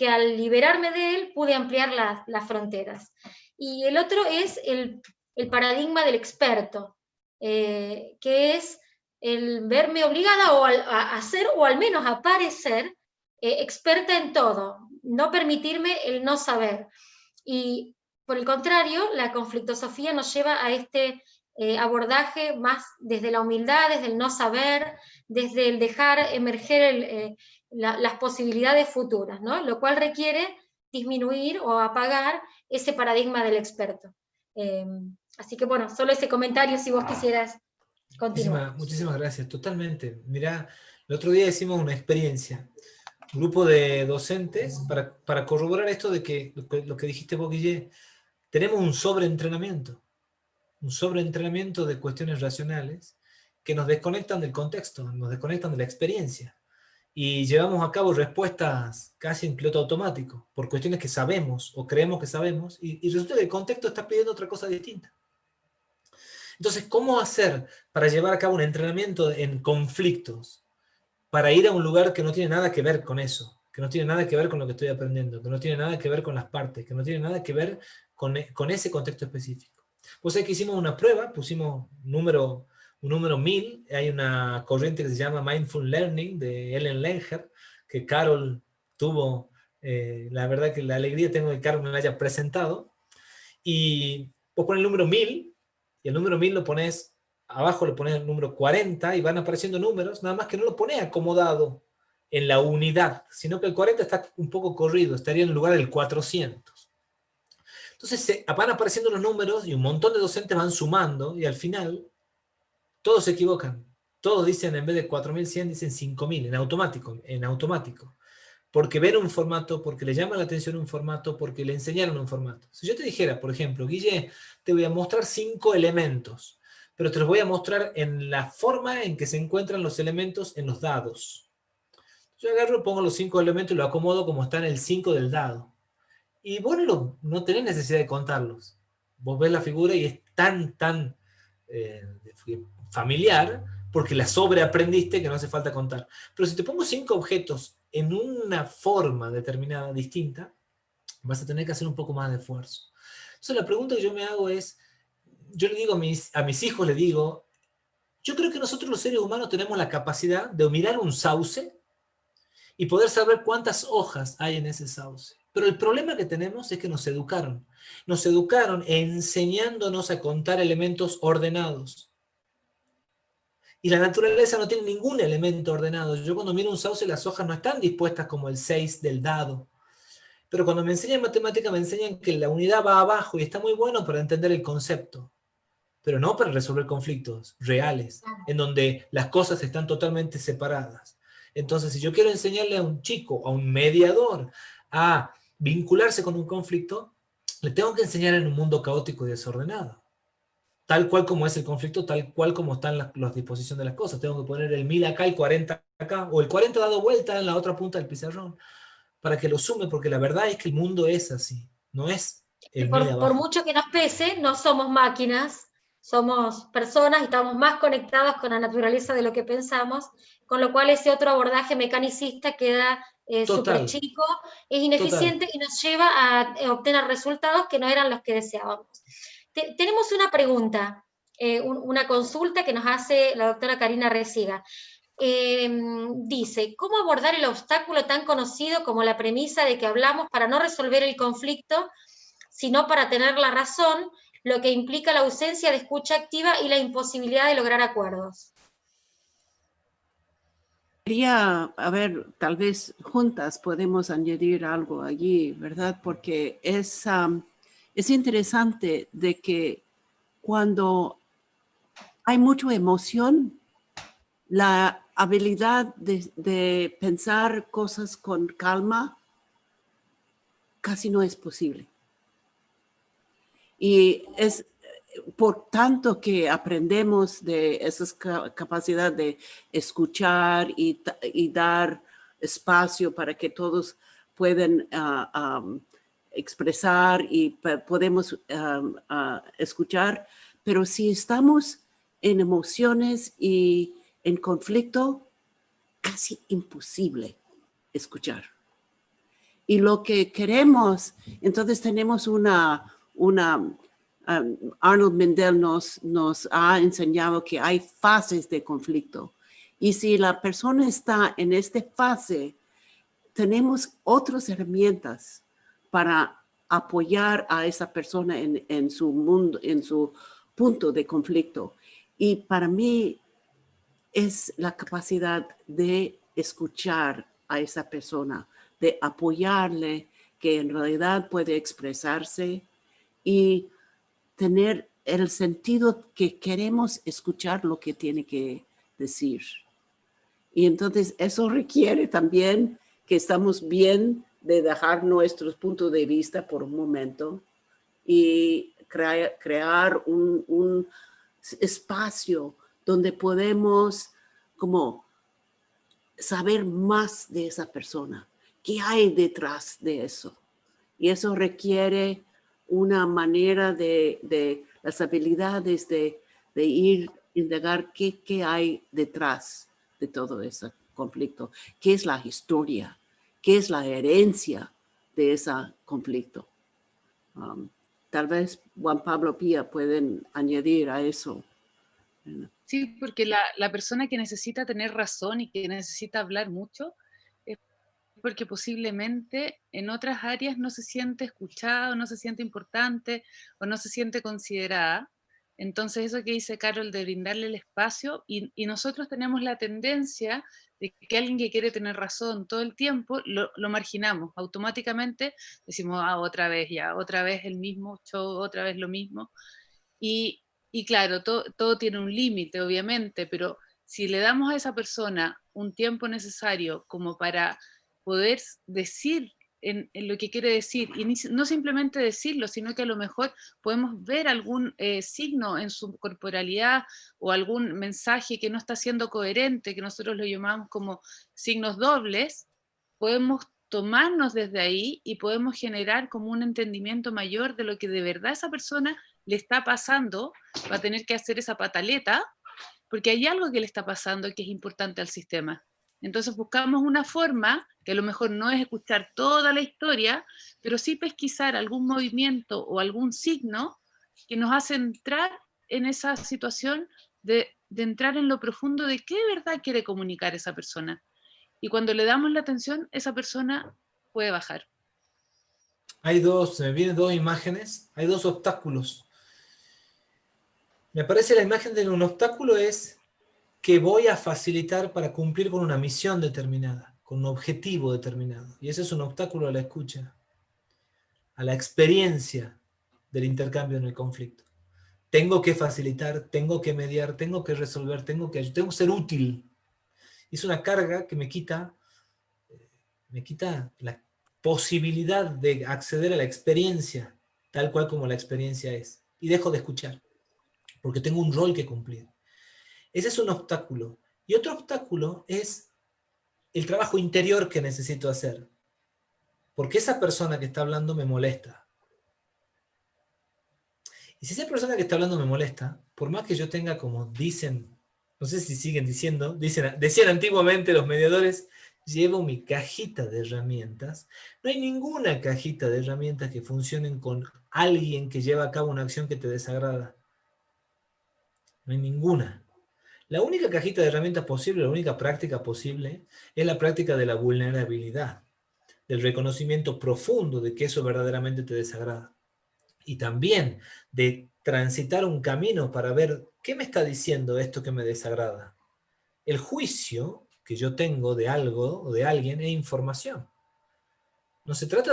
al liberarme de él pude ampliar las fronteras. Y el otro es el paradigma del experto, que es el verme obligada a ser o al menos a parecer experta en todo, no permitirme el no saber. Y por el contrario, la conflictosofía nos lleva a este abordaje más desde la humildad, desde el no saber, desde el dejar emerger las posibilidades futuras, ¿no? Lo cual requiere disminuir o apagar ese paradigma del experto. Así que bueno, solo ese comentario si vos quisieras continuar. Muchísimas gracias, totalmente. Mirá, el otro día hicimos una experiencia, un grupo de docentes, para corroborar esto de que lo que dijiste vos, Guille, tenemos un sobreentrenamiento de cuestiones racionales que nos desconectan del contexto, nos desconectan de la experiencia. Y llevamos a cabo respuestas casi en piloto automático, por cuestiones que sabemos o creemos que sabemos, y resulta que el contexto está pidiendo otra cosa distinta. Entonces, ¿cómo hacer para llevar a cabo un entrenamiento en conflictos? Para ir a un lugar que no tiene nada que ver con eso, que no tiene nada que ver con lo que estoy aprendiendo, que no tiene nada que ver con las partes, que no tiene nada que ver con ese contexto específico. Pues es que hicimos una prueba, pusimos un número 1000, hay una corriente que se llama Mindful Learning de Ellen Langer, que Carol tuvo, la verdad que la alegría tengo de que Carol me la haya presentado, y vos pones el número 1000, y el número 1000 lo pones, abajo le pones el número 40, y van apareciendo números, nada más que no lo pones acomodado en la unidad, sino que el 40 está un poco corrido, estaría en el lugar del 400. Entonces van apareciendo los números y un montón de docentes van sumando, y al final Todos se equivocan. Todos dicen, en vez de 4100, dicen 5000, en automático. Porque ven un formato, porque le llama la atención un formato, porque le enseñaron un formato. Si yo te dijera, por ejemplo, Guille, te voy a mostrar 5 elementos, pero te los voy a mostrar en la forma en que se encuentran los elementos en los dados. Yo agarro, pongo los 5 elementos y lo acomodo como está en el 5 del dado. Y vos no tenés necesidad de contarlos. Vos ves la figura y es tan eh, familiar, porque la sobreaprendiste que no hace falta contar. Pero si te pongo 5 objetos en una forma determinada, distinta, vas a tener que hacer un poco más de esfuerzo. Entonces la pregunta que yo me hago es, yo le digo a mis hijos, le digo, yo creo que nosotros los seres humanos tenemos la capacidad de mirar un sauce y poder saber cuántas hojas hay en ese sauce. Pero el problema que tenemos es que nos educaron. Nos educaron enseñándonos a contar elementos ordenados. Y la naturaleza no tiene ningún elemento ordenado. Yo cuando miro un sauce, las hojas no están dispuestas como el 6 del dado. Pero cuando me enseñan matemática, me enseñan que la unidad va abajo y está muy bueno para entender el concepto, pero no para resolver conflictos reales, en donde las cosas están totalmente separadas. Entonces, si yo quiero enseñarle a un chico, a un mediador, a vincularse con un conflicto, le tengo que enseñar en un mundo caótico y desordenado. Tal cual como es el conflicto, tal cual como están las disposiciones de las cosas. Tengo que poner el 1000 acá, el 40 acá, o el 40 dado vuelta en la otra punta del pizarrón, para que lo sume, porque la verdad es que el mundo es así, no es el 1000 Por abajo. mucho que nos pese, no somos máquinas, somos personas y estamos más conectados con la naturaleza de lo que pensamos, con lo cual ese otro abordaje mecanicista queda súper chico, es ineficiente y nos lleva a obtener resultados que no eran los que deseábamos. Tenemos una pregunta, una consulta que nos hace la doctora Karina Resiga. Dice, ¿cómo abordar el obstáculo tan conocido como la premisa de que hablamos para no resolver el conflicto, sino para tener la razón, lo que implica la ausencia de escucha activa y la imposibilidad de lograr acuerdos? Quería, a ver, tal vez juntas podemos añadir algo allí, ¿verdad? Porque es interesante de que cuando hay mucha emoción, la habilidad de pensar cosas con calma casi no es posible. Y es por tanto que aprendemos de esa capacidad de escuchar y dar espacio para que todos puedan expresar y podemos escuchar, pero si estamos en emociones y en conflicto, casi imposible escuchar. Y lo que queremos, entonces tenemos Arnold Mindell nos ha enseñado que hay fases de conflicto. Y si la persona está en esta fase, tenemos otras herramientas para apoyar a esa persona en su mundo, en su punto de conflicto. Y para mí es la capacidad de escuchar a esa persona, de apoyarle, que en realidad puede expresarse y tener el sentido que queremos escuchar lo que tiene que decir. Y entonces eso requiere también que estamos bien de dejar nuestros puntos de vista por un momento y crear un espacio donde podemos como saber más de esa persona. ¿Qué hay detrás de eso? Y eso requiere una manera de las habilidades de ir a indagar qué hay detrás de todo ese conflicto. ¿Qué es la historia? ¿Qué es la herencia de ese conflicto? Tal vez Juan Pablo Pía pueden añadir a eso. Sí, porque la persona que necesita tener razón y que necesita hablar mucho es porque posiblemente en otras áreas no se siente escuchada, o no se siente importante o no se siente considerada. Entonces eso que dice Carol de brindarle el espacio y nosotros tenemos la tendencia de que alguien que quiere tener razón todo el tiempo lo marginamos, automáticamente decimos, otra vez el mismo show, otra vez lo mismo. Y Y claro, todo tiene un límite, obviamente, pero si le damos a esa persona un tiempo necesario como para poder decir en lo que quiere decir, y no simplemente decirlo, sino que a lo mejor podemos ver algún signo en su corporalidad o algún mensaje que no está siendo coherente, que nosotros lo llamamos como signos dobles, podemos tomarnos desde ahí y podemos generar como un entendimiento mayor de lo que de verdad esa persona le está pasando, va a tener que hacer esa pataleta, porque hay algo que le está pasando que es importante al sistema. Entonces buscamos una forma, que a lo mejor no es escuchar toda la historia, pero sí pesquisar algún movimiento o algún signo que nos hace entrar en esa situación de entrar en lo profundo de qué de verdad quiere comunicar esa persona. Y cuando le damos la atención, esa persona puede bajar. Me vienen dos imágenes, hay dos obstáculos. Me parece la imagen de un obstáculo es que voy a facilitar para cumplir con una misión determinada, con un objetivo determinado. Y ese es un obstáculo a la escucha, a la experiencia del intercambio en el conflicto. Tengo que facilitar, tengo que mediar, tengo que resolver, tengo que ser útil. Es una carga que me quita la posibilidad de acceder a la experiencia, tal cual como la experiencia es. Y dejo de escuchar, porque tengo un rol que cumplir. Ese es un obstáculo. Y otro obstáculo es el trabajo interior que necesito hacer. Porque esa persona que está hablando me molesta. Y si esa persona que está hablando me molesta, por más que yo tenga, como dicen, no sé si siguen diciendo, decían antiguamente los mediadores, llevo mi cajita de herramientas. No hay ninguna cajita de herramientas que funcionen con alguien que lleva a cabo una acción que te desagrada. No hay ninguna. La única cajita de herramientas posible, la única práctica posible, es la práctica de la vulnerabilidad, del reconocimiento profundo de que eso verdaderamente te desagrada. Y también de transitar un camino para ver qué me está diciendo esto que me desagrada. El juicio que yo tengo de algo o de alguien es información. No se trata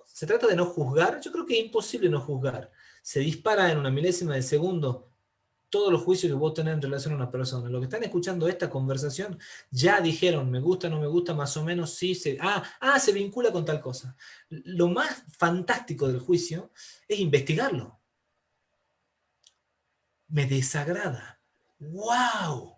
se trata de no juzgar. Yo creo que es imposible no juzgar. Se dispara en una milésima de segundo todos los juicios que vos tenés en relación a una persona. Los que están escuchando esta conversación ya dijeron, me gusta, no me gusta, más o menos, sí, se vincula con tal cosa. Lo más fantástico del juicio es investigarlo. Me desagrada. ¡Wow!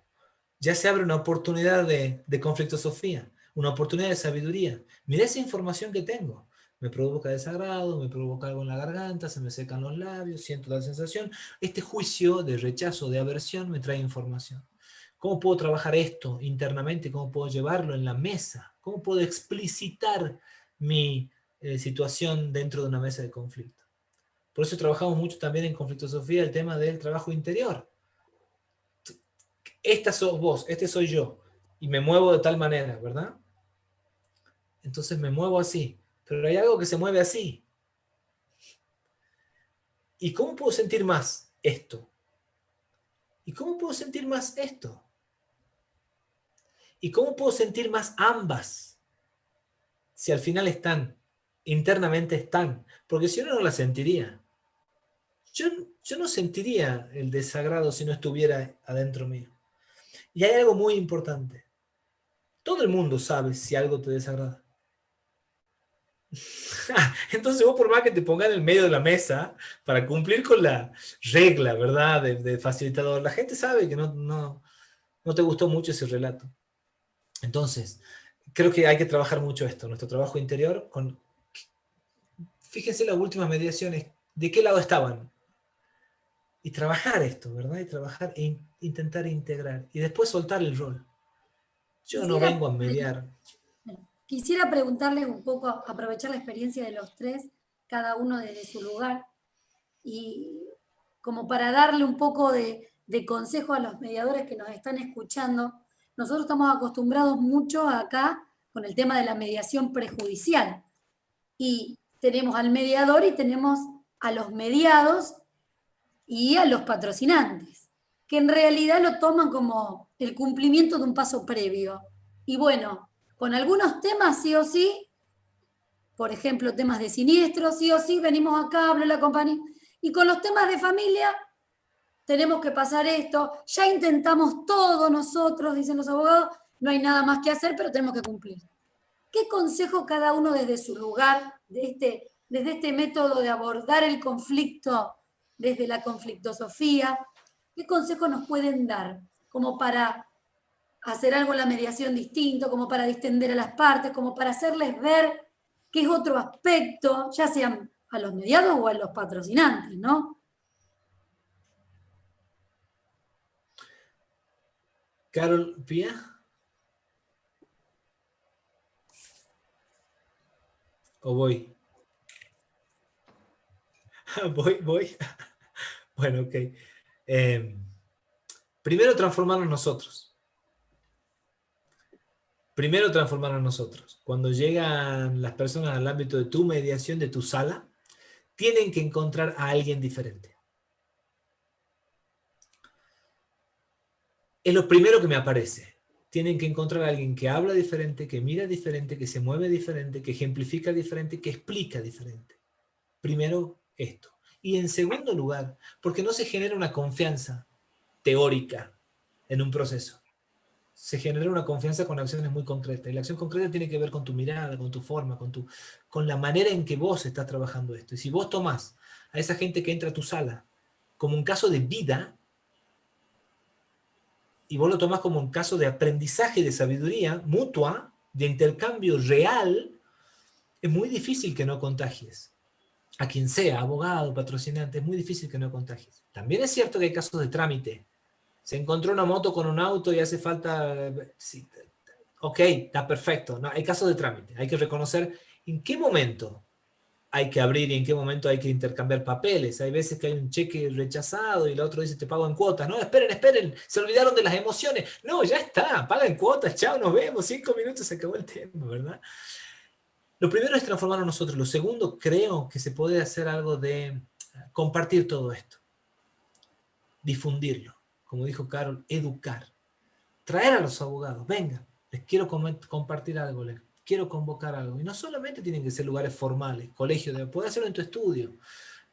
Ya se abre una oportunidad de conflictosofía, una oportunidad de sabiduría. Mirá esa información que tengo. Me provoca desagrado, me provoca algo en la garganta, se me secan los labios, siento la sensación. Este juicio de rechazo, de aversión, me trae información. ¿Cómo puedo trabajar esto internamente? ¿Cómo puedo llevarlo en la mesa? ¿Cómo puedo explicitar mi situación dentro de una mesa de conflicto? Por eso trabajamos mucho también en conflictosofía el tema del trabajo interior. Esta sos vos, este soy yo, y me muevo de tal manera, ¿verdad? Entonces me muevo así. Pero hay algo que se mueve así. ¿Y cómo puedo sentir más esto? ¿Y cómo puedo sentir más esto? ¿Y cómo puedo sentir más ambas? Si al final están, internamente están. Porque si uno no la sentiría. Yo no sentiría el desagrado si no estuviera adentro mío. Y hay algo muy importante. Todo el mundo sabe si algo te desagrada. Entonces vos por más que te pongas en el medio de la mesa para cumplir con la regla, ¿verdad? De facilitador, la gente sabe que no te gustó mucho ese relato. Entonces, creo que hay que trabajar mucho esto, nuestro trabajo interior. Fíjense las últimas mediaciones, ¿de qué lado estaban? Y trabajar esto, ¿verdad? Y trabajar e intentar integrar. Y después soltar el rol. Yo no vengo a mediar. Quisiera preguntarles un poco, aprovechar la experiencia de los tres, cada uno desde su lugar, y como para darle un poco de consejo a los mediadores que nos están escuchando. Nosotros estamos acostumbrados mucho acá con el tema de la mediación prejudicial. Y tenemos al mediador y tenemos a los mediados y a los patrocinantes, que en realidad lo toman como el cumplimiento de un paso previo. Y bueno, con algunos temas sí o sí, por ejemplo, temas de siniestro, sí o sí, venimos acá, habla la compañía. Y con los temas de familia, tenemos que pasar esto, ya intentamos todo nosotros, dicen los abogados, no hay nada más que hacer, pero tenemos que cumplir. ¿Qué consejo cada uno desde su lugar, desde este método de abordar el conflicto, desde la conflictosofía, qué consejo nos pueden dar como para hacer algo en la mediación distinto, como para distender a las partes, como para hacerles ver que es otro aspecto, ya sean a los mediados o a los patrocinantes, ¿no? Carol Pía. ¿O voy? Voy. Bueno, ok. Primero transformarnos nosotros. Cuando llegan las personas al ámbito de tu mediación, de tu sala, tienen que encontrar a alguien diferente. Es lo primero que me aparece. Tienen que encontrar a alguien que habla diferente, que mira diferente, que se mueve diferente, que ejemplifica diferente, que explica diferente. Primero esto. Y en segundo lugar, porque no se genera una confianza teórica en un proceso. Se genera una confianza con acciones muy concretas. Y la acción concreta tiene que ver con tu mirada, con tu forma, con la manera en que vos estás trabajando esto. Y si vos tomás a esa gente que entra a tu sala como un caso de vida, y vos lo tomás como un caso de aprendizaje, de sabiduría mutua, de intercambio real, es muy difícil que no contagies. A quien sea, abogado, patrocinante, es muy difícil que no contagies. También es cierto que hay casos de trámite. Se encontró una moto con un auto y hace falta... Sí, ok, está perfecto. No, hay casos de trámite. Hay que reconocer en qué momento hay que abrir y en qué momento hay que intercambiar papeles. Hay veces que hay un cheque rechazado y el otro dice te pago en cuotas. No, esperen, se olvidaron de las emociones. No, ya está, paga en cuotas, chao, nos vemos, 5 minutos, se acabó el tema, ¿verdad? Lo primero es transformarnos nosotros. Lo segundo, creo que se puede hacer algo de compartir todo esto. Difundirlo. Como dijo Carol, educar. Traer a los abogados. Vengan, les quiero compartir algo, les quiero convocar algo. Y no solamente tienen que ser lugares formales, colegios, puedes hacerlo en tu estudio.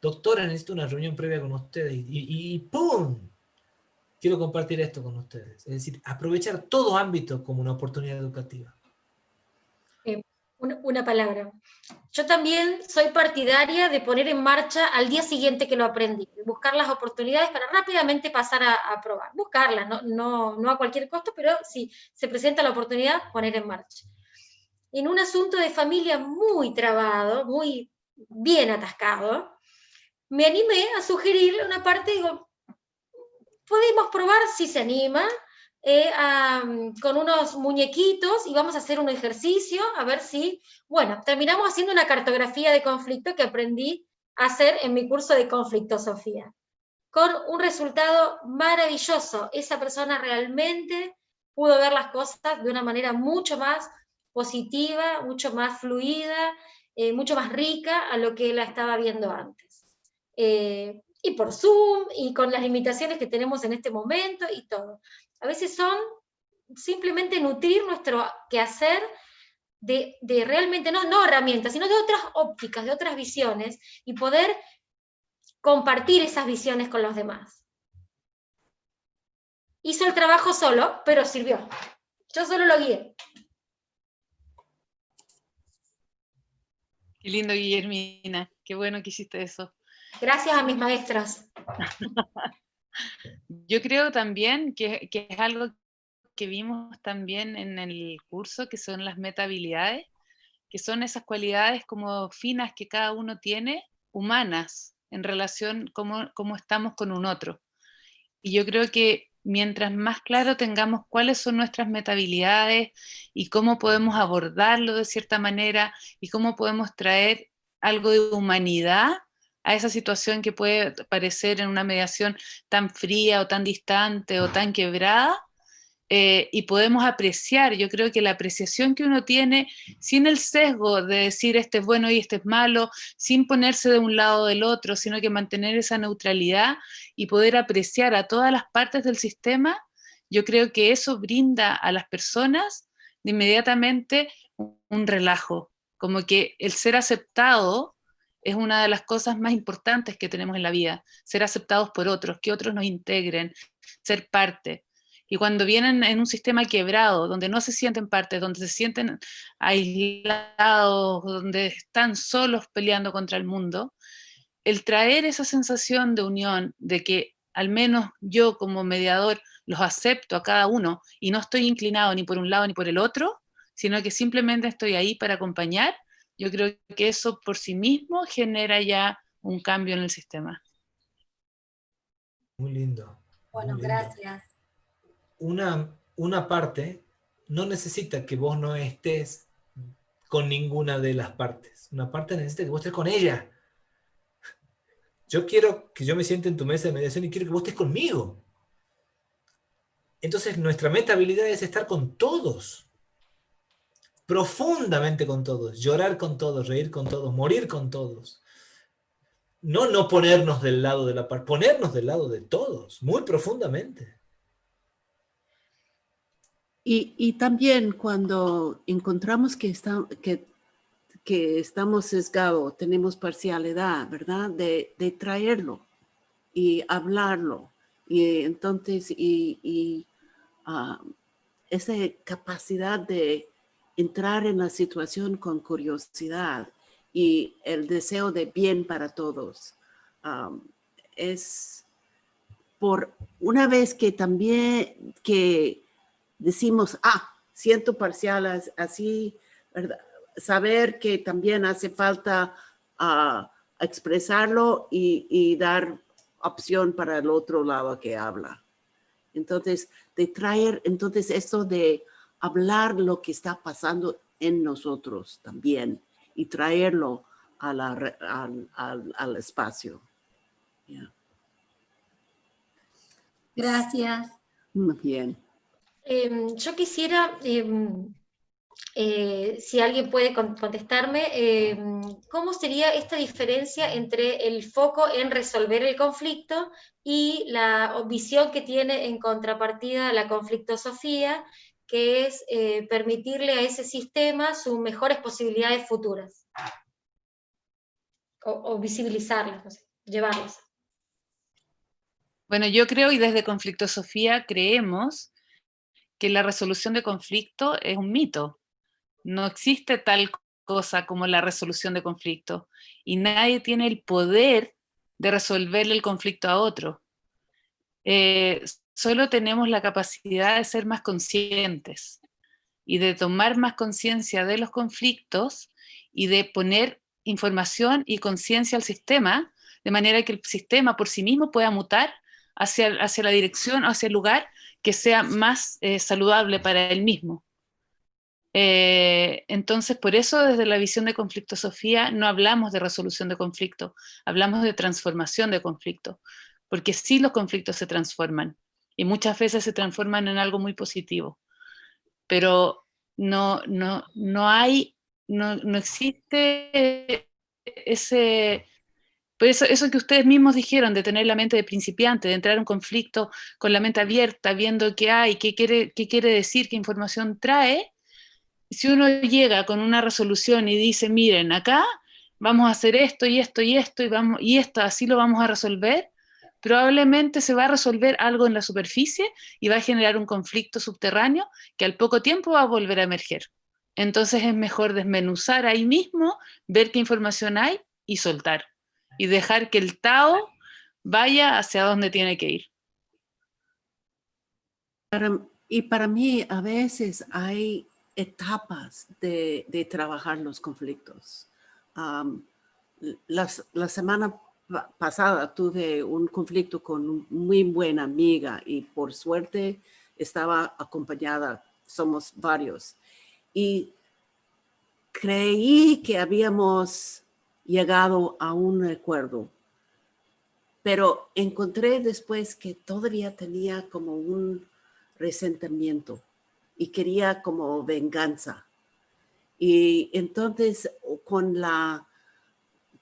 Doctora, necesito una reunión previa con ustedes. Y ¡pum! Quiero compartir esto con ustedes. Es decir, aprovechar todo ámbito como una oportunidad educativa. Una palabra. Yo también soy partidaria de poner en marcha al día siguiente que lo aprendí, buscar las oportunidades para rápidamente pasar a probar, buscarlas, no a cualquier costo, pero si se presenta la oportunidad, poner en marcha. En un asunto de familia muy trabado, muy bien atascado, me animé a sugerirle una parte, digo, podemos probar si se anima, con unos muñequitos y vamos a hacer un ejercicio, a ver si, bueno, terminamos haciendo una cartografía de conflicto que aprendí a hacer en mi curso de conflictosofía, con un resultado maravilloso. Esa persona realmente pudo ver las cosas de una manera mucho más positiva, mucho más fluida, mucho más rica a lo que la estaba viendo antes. Y por Zoom, y con las limitaciones que tenemos en este momento, y todo. A veces son simplemente nutrir nuestro quehacer de realmente, no herramientas, sino de otras ópticas, de otras visiones, y poder compartir esas visiones con los demás. Hizo el trabajo solo, pero sirvió. Yo solo lo guié. Qué lindo, Guillermina. Qué bueno que hiciste eso. Gracias a mis maestras. Yo creo también que es algo que vimos también en el curso, que son las metahabilidades, que son esas cualidades como finas que cada uno tiene, humanas, en relación cómo estamos con un otro. Y yo creo que mientras más claro tengamos cuáles son nuestras metahabilidades y cómo podemos abordarlo de cierta manera y cómo podemos traer algo de humanidad a esa situación que puede parecer en una mediación tan fría o tan distante o tan quebrada, y podemos apreciar, yo creo que la apreciación que uno tiene, sin el sesgo de decir este es bueno y este es malo, sin ponerse de un lado o del otro, sino que mantener esa neutralidad y poder apreciar a todas las partes del sistema, yo creo que eso brinda a las personas de inmediatamente un relajo, como que el ser aceptado es una de las cosas más importantes que tenemos en la vida, ser aceptados por otros, que otros nos integren, ser parte. Y cuando vienen en un sistema quebrado, donde no se sienten parte, donde se sienten aislados, donde están solos peleando contra el mundo, el traer esa sensación de unión, de que al menos yo como mediador los acepto a cada uno y no estoy inclinado ni por un lado ni por el otro, sino que simplemente estoy ahí para acompañar, yo creo que eso por sí mismo genera ya un cambio en el sistema. Muy lindo. Bueno, muy lindo. gracias. Una parte no necesita que vos no estés con ninguna de las partes. Una parte necesita que vos estés con ella. Yo quiero que yo me siente en tu mesa de mediación y quiero que vos estés conmigo. Entonces nuestra meta habilidad es estar con todos. Profundamente con todos. Llorar con todos, reír con todos, morir con todos. No ponernos del lado de la parte, ponernos del lado de todos, muy profundamente. Y también cuando encontramos que estamos sesgados, tenemos parcialidad, ¿verdad? De traerlo y hablarlo. Y entonces, esa capacidad de entrar en la situación con curiosidad y el deseo de bien para todos. Es por una vez que también que decimos, siento parcial así, ¿verdad? Saber que también hace falta expresarlo y dar opción para el otro lado que habla. Entonces, entonces esto de hablar lo que está pasando en nosotros también y traerlo al espacio. Yeah. Gracias. Muy bien. Yo quisiera, si alguien puede contestarme, ¿cómo sería esta diferencia entre el foco en resolver el conflicto y la visión que tiene en contrapartida la conflictosofía, que es permitirle a ese sistema sus mejores posibilidades futuras? O visibilizarlas, no sé, llevarlas. Bueno, yo creo, y desde Conflictosofía creemos que la resolución de conflicto es un mito. No existe tal cosa como la resolución de conflicto y nadie tiene el poder de resolverle el conflicto a otro. Solo tenemos la capacidad de ser más conscientes y de tomar más conciencia de los conflictos y de poner información y conciencia al sistema, de manera que el sistema por sí mismo pueda mutar hacia la dirección, hacia el lugar que sea más saludable para él mismo. Entonces, por eso desde la visión de Conflictosofía no hablamos de resolución de conflicto, hablamos de transformación de conflicto, porque sí los conflictos se transforman y muchas veces se transforman en algo muy positivo, pero no existe ese... Pues eso que ustedes mismos dijeron, de tener la mente de principiante, de entrar a un conflicto con la mente abierta, viendo qué hay, qué quiere decir, qué información trae. Si uno llega con una resolución y dice, miren, acá vamos a hacer esto y esto y esto y esto, así lo vamos a resolver, probablemente se va a resolver algo en la superficie y va a generar un conflicto subterráneo que al poco tiempo va a volver a emerger. Entonces es mejor desmenuzar ahí mismo, ver qué información hay y soltar. Y dejar que el Tao vaya hacia donde tiene que ir. Para mí, a veces hay etapas de trabajar los conflictos. La semana pasada tuve un conflicto con una muy buena amiga y por suerte estaba acompañada, somos varios. Y creí que habíamos llegado a un acuerdo, pero encontré después que todavía tenía como un resentimiento y quería como venganza. Y entonces con la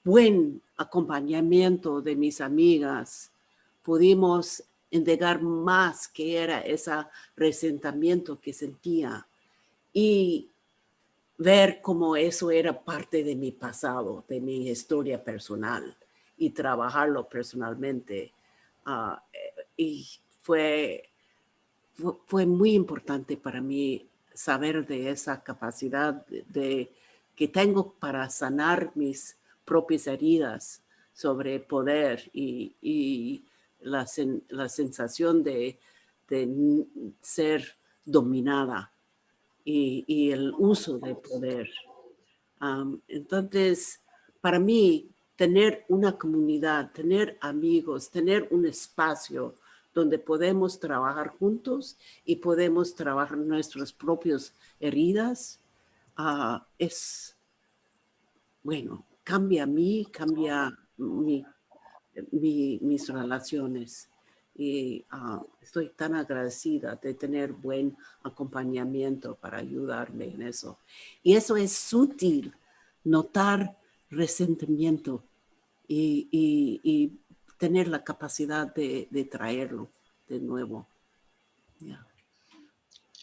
buen acompañamiento de mis amigas pudimos indagar más qué era ese resentimiento que sentía. Y ver cómo eso era parte de mi pasado, de mi historia personal y trabajarlo personalmente. Y fue muy importante para mí saber de esa capacidad que tengo para sanar mis propias heridas sobre poder y la sensación de ser dominada y el uso de poder. Entonces, para mí, tener una comunidad, tener amigos, tener un espacio donde podemos trabajar juntos y podemos trabajar nuestras propias heridas, es, bueno, cambia a mí, cambia mis relaciones. Y estoy tan agradecida de tener buen acompañamiento para ayudarme en eso. Y eso es sutil, notar resentimiento y tener la capacidad de traerlo de nuevo. Yeah.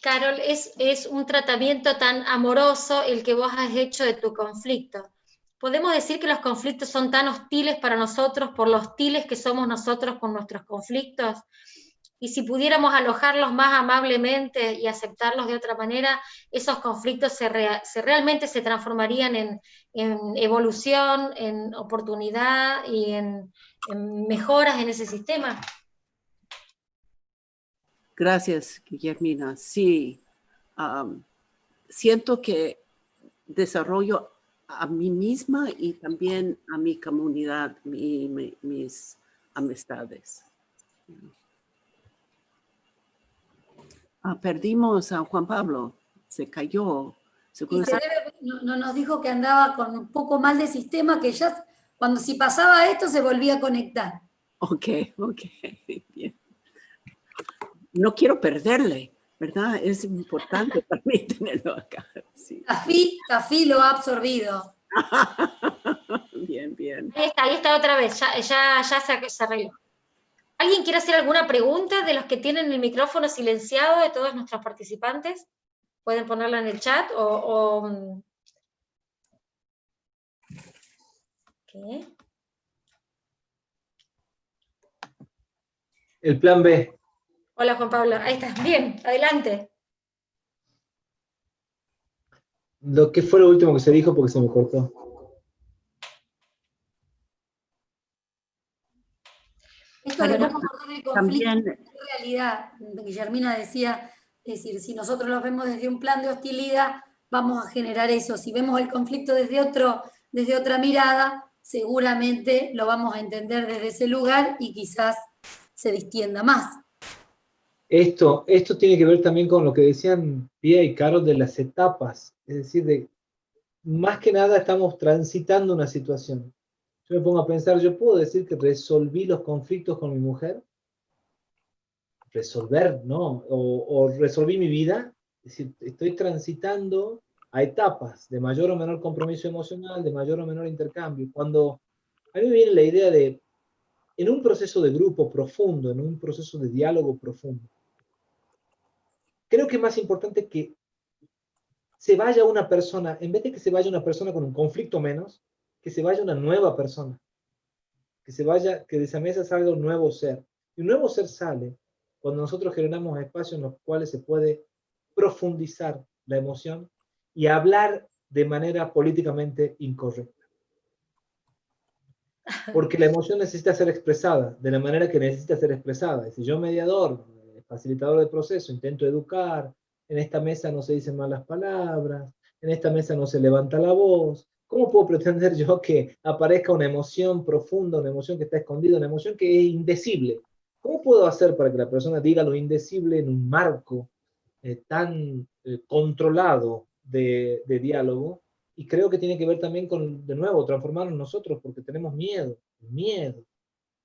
Carol, es un tratamiento tan amoroso el que vos has hecho de tu conflicto. ¿Podemos decir que los conflictos son tan hostiles para nosotros por lo hostiles que somos nosotros con nuestros conflictos? Y si pudiéramos alojarlos más amablemente y aceptarlos de otra manera, esos conflictos realmente se transformarían en evolución, en oportunidad y en mejoras en ese sistema. Gracias, Guillermina. Sí, siento que desarrollo a mí misma y también a mi comunidad, mis amistades. Perdimos a Juan Pablo, se cayó. No nos dijo que andaba con un poco mal de sistema, que ya si pasaba esto se volvía a conectar. Ok, bien. No quiero perderle, ¿verdad? Es importante para mí tenerlo acá. Sí. Cafí lo ha absorbido. Bien. Ahí está otra vez, ya se arregló. ¿Alguien quiere hacer alguna pregunta de los que tienen el micrófono silenciado de todos nuestros participantes? Pueden ponerla en el chat ¿Qué? El plan B. Hola, Juan Pablo. Ahí estás. Bien, adelante. ¿Qué fue lo último que se dijo porque se me cortó? Esto de cómo abordar el conflicto en realidad, Guillermina decía, es decir, si nosotros lo vemos desde un plan de hostilidad, vamos a generar eso. Si vemos el conflicto desde otra mirada, seguramente lo vamos a entender desde ese lugar y quizás se distienda más. Esto tiene que ver también con lo que decían Pia y Carol de las etapas. Es decir, más que nada estamos transitando una situación. Yo me pongo a pensar, ¿yo puedo decir que resolví los conflictos con mi mujer? Resolver, ¿no? O resolví mi vida. Es decir, estoy transitando a etapas de mayor o menor compromiso emocional, de mayor o menor intercambio. Cuando a mí me viene la idea de, en un proceso de grupo profundo, en un proceso de diálogo profundo, creo que es más importante que se vaya una persona, en vez de que se vaya una persona con un conflicto menos, que se vaya una nueva persona. Que de esa mesa salga un nuevo ser. Y un nuevo ser sale cuando nosotros generamos espacios en los cuales se puede profundizar la emoción y hablar de manera políticamente incorrecta. Porque la emoción necesita ser expresada de la manera que necesita ser expresada. Y si yo, mediador, facilitador del proceso, intento educar, en esta mesa no se dicen malas palabras, en esta mesa no se levanta la voz, ¿cómo puedo pretender yo que aparezca una emoción profunda, una emoción que está escondida, una emoción que es indecible? ¿Cómo puedo hacer para que la persona diga lo indecible en un marco tan controlado de diálogo? Y creo que tiene que ver también con, de nuevo, transformarnos nosotros, porque tenemos miedo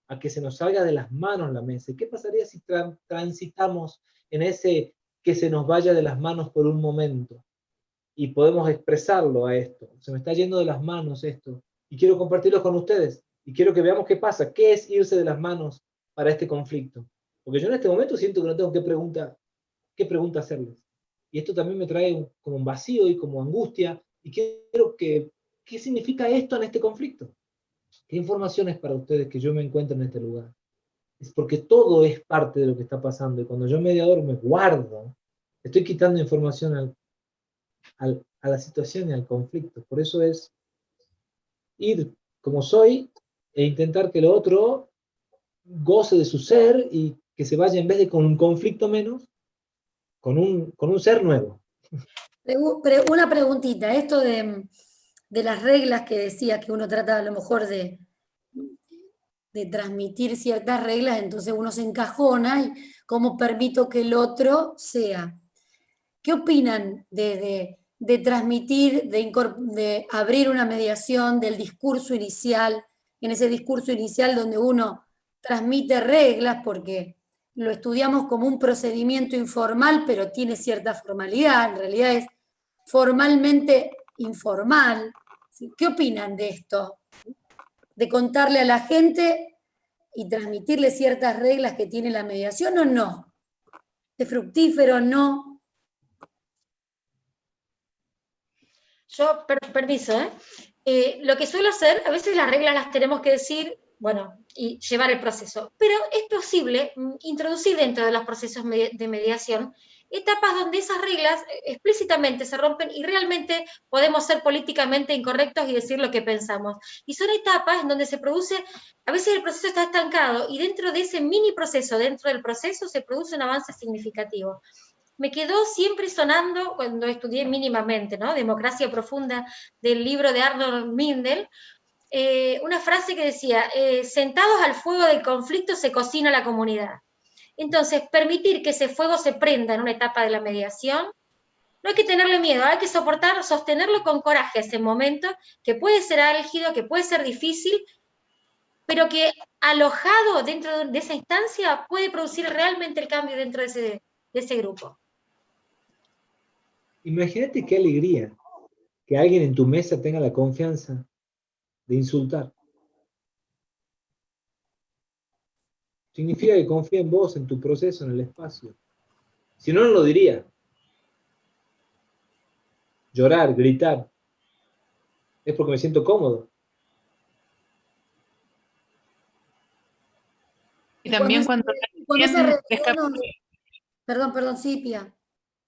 a que se nos salga de las manos la mesa. ¿Y qué pasaría si transitamos en ese que se nos vaya de las manos por un momento? Y podemos expresarlo a esto. Se me está yendo de las manos esto. Y quiero compartirlo con ustedes. Y quiero que veamos qué pasa. ¿Qué es irse de las manos para este conflicto? Porque yo en este momento siento que no tengo qué pregunta hacerles. y esto también me trae como un vacío y como angustia, y quiero que, ¿qué significa esto en este conflicto? ¿Qué información es para ustedes que yo me encuentre en este lugar? Es porque todo es parte de lo que está pasando, y cuando yo mediador me guardo, estoy quitando información a la situación y al conflicto. Por eso es ir como soy e intentar que el otro goce de su ser y que se vaya, en vez de con un conflicto menos, con un ser nuevo. Una preguntita, esto de las reglas que decía, que uno trata a lo mejor de transmitir ciertas reglas, entonces uno se encajona y cómo permito que el otro sea. ¿Qué opinan de transmitir, de abrir una mediación del discurso inicial, en ese discurso inicial donde uno transmite reglas, porque lo estudiamos como un procedimiento informal, pero tiene cierta formalidad, en realidad es formalmente informal? ¿Qué opinan de esto? De contarle a la gente y transmitirle ciertas reglas que tiene la mediación, ¿o no? ¿Es fructífero o no? Yo, permiso, lo que suelo hacer, a veces las reglas las tenemos que decir, bueno, y llevar el proceso, pero es posible introducir dentro de los procesos de mediación etapas donde esas reglas explícitamente se rompen y realmente podemos ser políticamente incorrectos y decir lo que pensamos. Y son etapas en donde se produce, a veces el proceso está estancado y dentro de ese mini proceso, dentro del proceso se produce un avance significativo. Me quedó siempre sonando, cuando estudié mínimamente, ¿no? Democracia Profunda, del libro de Arnold Mindel, una frase que decía, sentados al fuego del conflicto se cocina la comunidad. Entonces, permitir que ese fuego se prenda en una etapa de la mediación, no hay que tenerle miedo, hay que sostenerlo con coraje ese momento, que puede ser álgido, que puede ser difícil, pero que alojado dentro de esa instancia puede producir realmente el cambio dentro de ese grupo. Imagínate qué alegría que alguien en tu mesa tenga la confianza de insultar. Significa que confía en vos, en tu proceso, en el espacio. Si no, no lo diría. Llorar, gritar, es porque me siento cómodo. Y también cuando Perdón, sí, Pía.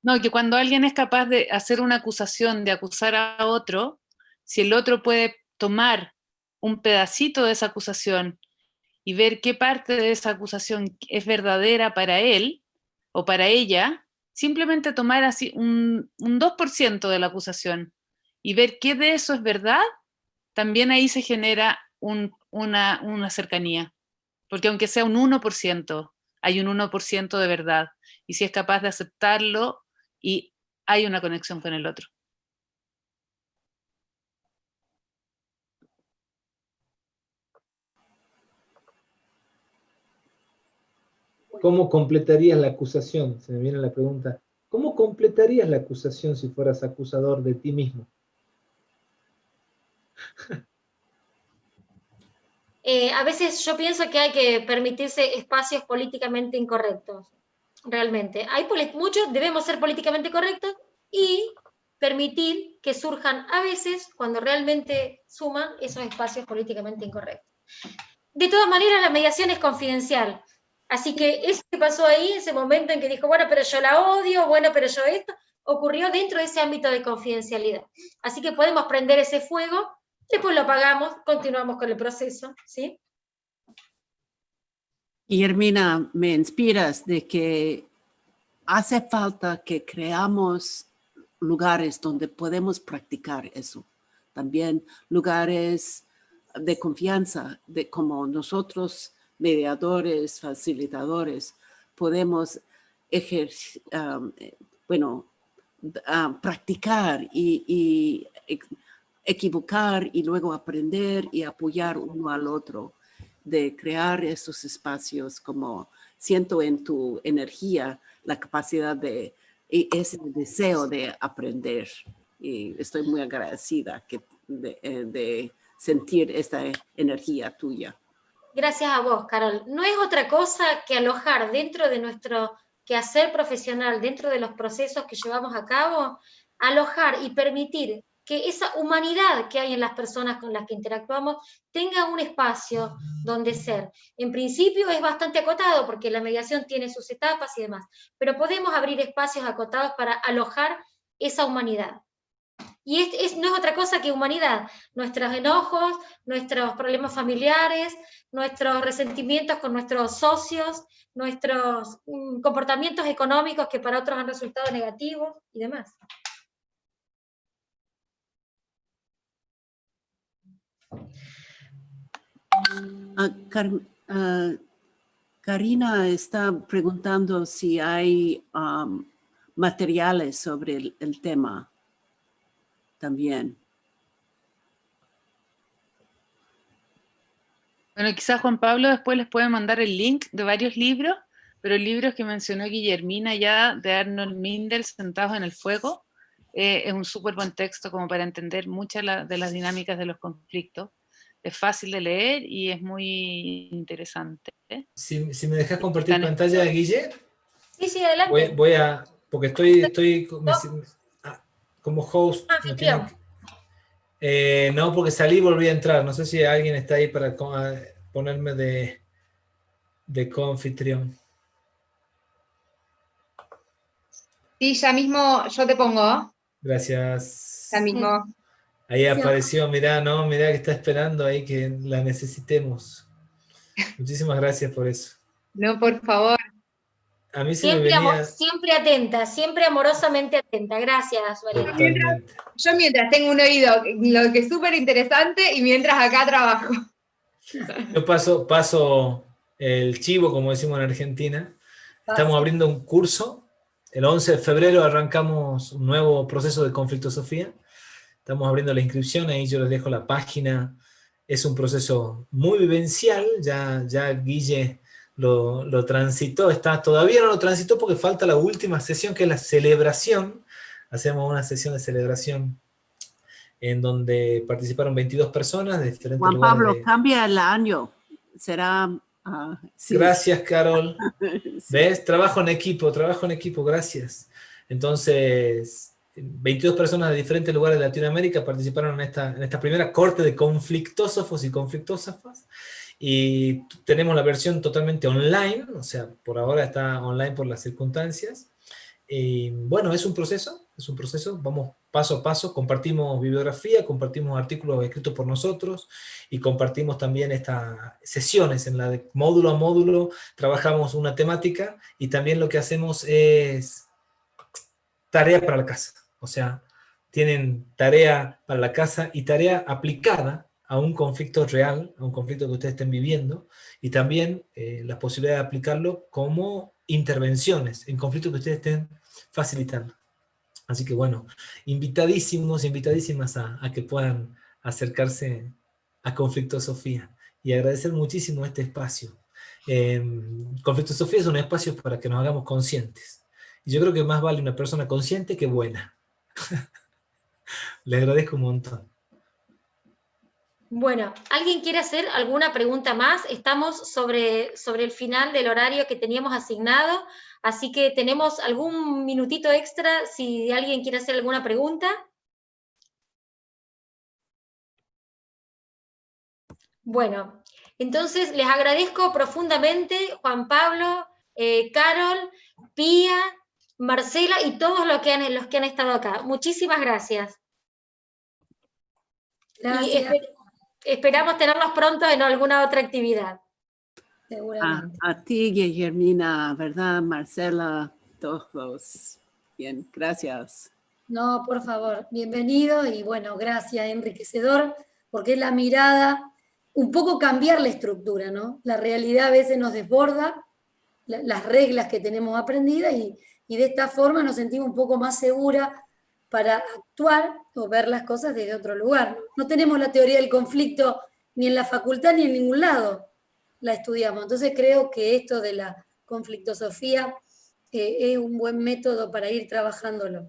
No, que cuando alguien es capaz de hacer una acusación, de acusar a otro, si el otro puede tomar un pedacito de esa acusación y ver qué parte de esa acusación es verdadera para él o para ella, simplemente tomar así un 2% de la acusación y ver qué de eso es verdad, también ahí se genera una cercanía. Porque aunque sea un 1%, hay un 1% de verdad. Y si es capaz de aceptarlo, y hay una conexión con el otro. ¿Cómo completarías la acusación? Se me viene la pregunta. ¿Cómo completarías la acusación si fueras acusador de ti mismo? A veces yo pienso que hay que permitirse espacios políticamente incorrectos, realmente. Muchos debemos ser políticamente correctos y permitir que surjan a veces, cuando realmente suman, esos espacios políticamente incorrectos. De todas maneras, la mediación es confidencial. Así que eso que pasó ahí, ese momento en que dijo, bueno, pero yo la odio, bueno, pero yo esto, ocurrió dentro de ese ámbito de confidencialidad. Así que podemos prender ese fuego, después lo apagamos, continuamos con el proceso, ¿sí? Y Hermina, me inspiras de que hace falta que creamos lugares donde podemos practicar eso. También lugares de confianza, de como nosotros, mediadores, facilitadores, podemos practicar y equivocar y luego aprender y apoyar uno al otro, de crear esos espacios, como siento en tu energía la capacidad de ese deseo de aprender. Y estoy muy agradecida de sentir esta energía tuya. Gracias a vos, Carol. No es otra cosa que alojar dentro de nuestro quehacer profesional dentro de los procesos que llevamos a cabo, alojar y permitir que esa humanidad que hay en las personas con las que interactuamos tenga un espacio donde ser. En principio es bastante acotado porque la mediación tiene sus etapas y demás, pero podemos abrir espacios acotados para alojar esa humanidad. Y no es otra cosa que humanidad, nuestros enojos, nuestros problemas familiares, nuestros resentimientos con nuestros socios, nuestros comportamientos económicos que para otros han resultado negativos y demás. Karina está preguntando si hay materiales sobre el tema también. Bueno, quizás Juan Pablo después les puede mandar el link de varios libros, pero libros que mencionó Guillermina ya, de Arnold Mindel, Sentados en el Fuego, es un súper buen texto como para entender muchas de las dinámicas de los conflictos. Es fácil de leer y es muy interesante. Si me dejas compartir pantalla, Guille. Sí, adelante. Voy a, porque estoy como host. No, porque salí y volví a entrar. No sé si alguien está ahí para ponerme de coanfitrión. Sí, ya mismo yo te pongo. Gracias. Ya mismo. Ahí apareció, mirá que está esperando ahí que la necesitemos. Muchísimas gracias por eso. No, por favor. A mí siempre atenta, siempre amorosamente atenta. Gracias, Valeria. Yo mientras tengo un oído, lo que es súper interesante, y mientras acá trabajo. Yo paso el chivo, como decimos en Argentina. Estamos abriendo un curso. El 11 de febrero arrancamos un nuevo proceso de conflictosofía. Estamos abriendo la inscripción, ahí yo les dejo la página. Es un proceso muy vivencial, ya Guille lo transitó, todavía no lo transitó porque falta la última sesión, que es la celebración. Hacemos una sesión de celebración en donde participaron 22 personas de diferentes Juan lugares. Pablo, cambia el año. Será... sí. Gracias, Carol. Sí. ¿Ves? Trabajo en equipo, gracias. Entonces... 22 personas de diferentes lugares de Latinoamérica participaron en esta primera corte de conflictósofos y conflictósafas, y tenemos la versión totalmente online, o sea, por ahora está online por las circunstancias, y bueno, es un proceso, vamos paso a paso, compartimos bibliografía, compartimos artículos escritos por nosotros, y compartimos también estas sesiones en la de módulo a módulo, trabajamos una temática, y también lo que hacemos es tarea para la casa. O sea, tienen tarea para la casa y tarea aplicada a un conflicto real, a un conflicto que ustedes estén viviendo, y también la posibilidad de aplicarlo como intervenciones en conflictos que ustedes estén facilitando. Así que bueno, invitadísimas a que puedan acercarse a Conflictosofía y agradecer muchísimo este espacio. Conflictosofía es un espacio para que nos hagamos conscientes. Y yo creo que más vale una persona consciente que buena. Le agradezco un montón. Bueno, ¿alguien quiere hacer alguna pregunta más? Estamos sobre el final del horario que teníamos asignado, así que tenemos algún minutito extra si alguien quiere hacer alguna pregunta. Bueno, entonces les agradezco profundamente, Juan Pablo, Carol, Pía, Marcela y todos los que han estado acá. Muchísimas gracias. Gracias. Y esperamos tenerlos pronto en alguna otra actividad. Seguramente. A ti, Guillermina, ¿verdad? Marcela, todos. Bien, gracias. No, por favor, bienvenido y bueno, gracias, enriquecedor, porque es la mirada, un poco cambiar la estructura, ¿no? La realidad a veces nos desborda, las reglas que tenemos aprendidas y de esta forma nos sentimos un poco más seguras para actuar o ver las cosas desde otro lugar. No tenemos la teoría del conflicto ni en la facultad ni en ningún lado la estudiamos. Entonces creo que esto de la conflictosofía es un buen método para ir trabajándolo.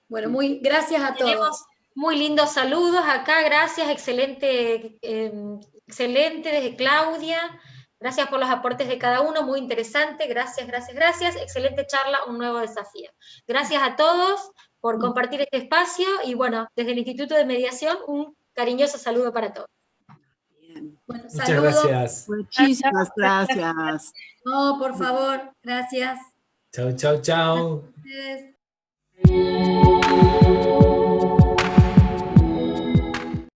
Bueno, gracias a todos. Tenemos muy lindos saludos acá, gracias, excelente desde Claudia. Gracias por los aportes de cada uno, muy interesante, gracias, gracias, gracias. Excelente charla, un nuevo desafío. Gracias a todos por compartir este espacio y bueno, desde el Instituto de Mediación, un cariñoso saludo para todos. Bien. Bueno, Muchas saludos. gracias. Muchísimas gracias. No, por favor, gracias. Chau, chau, chau. Gracias.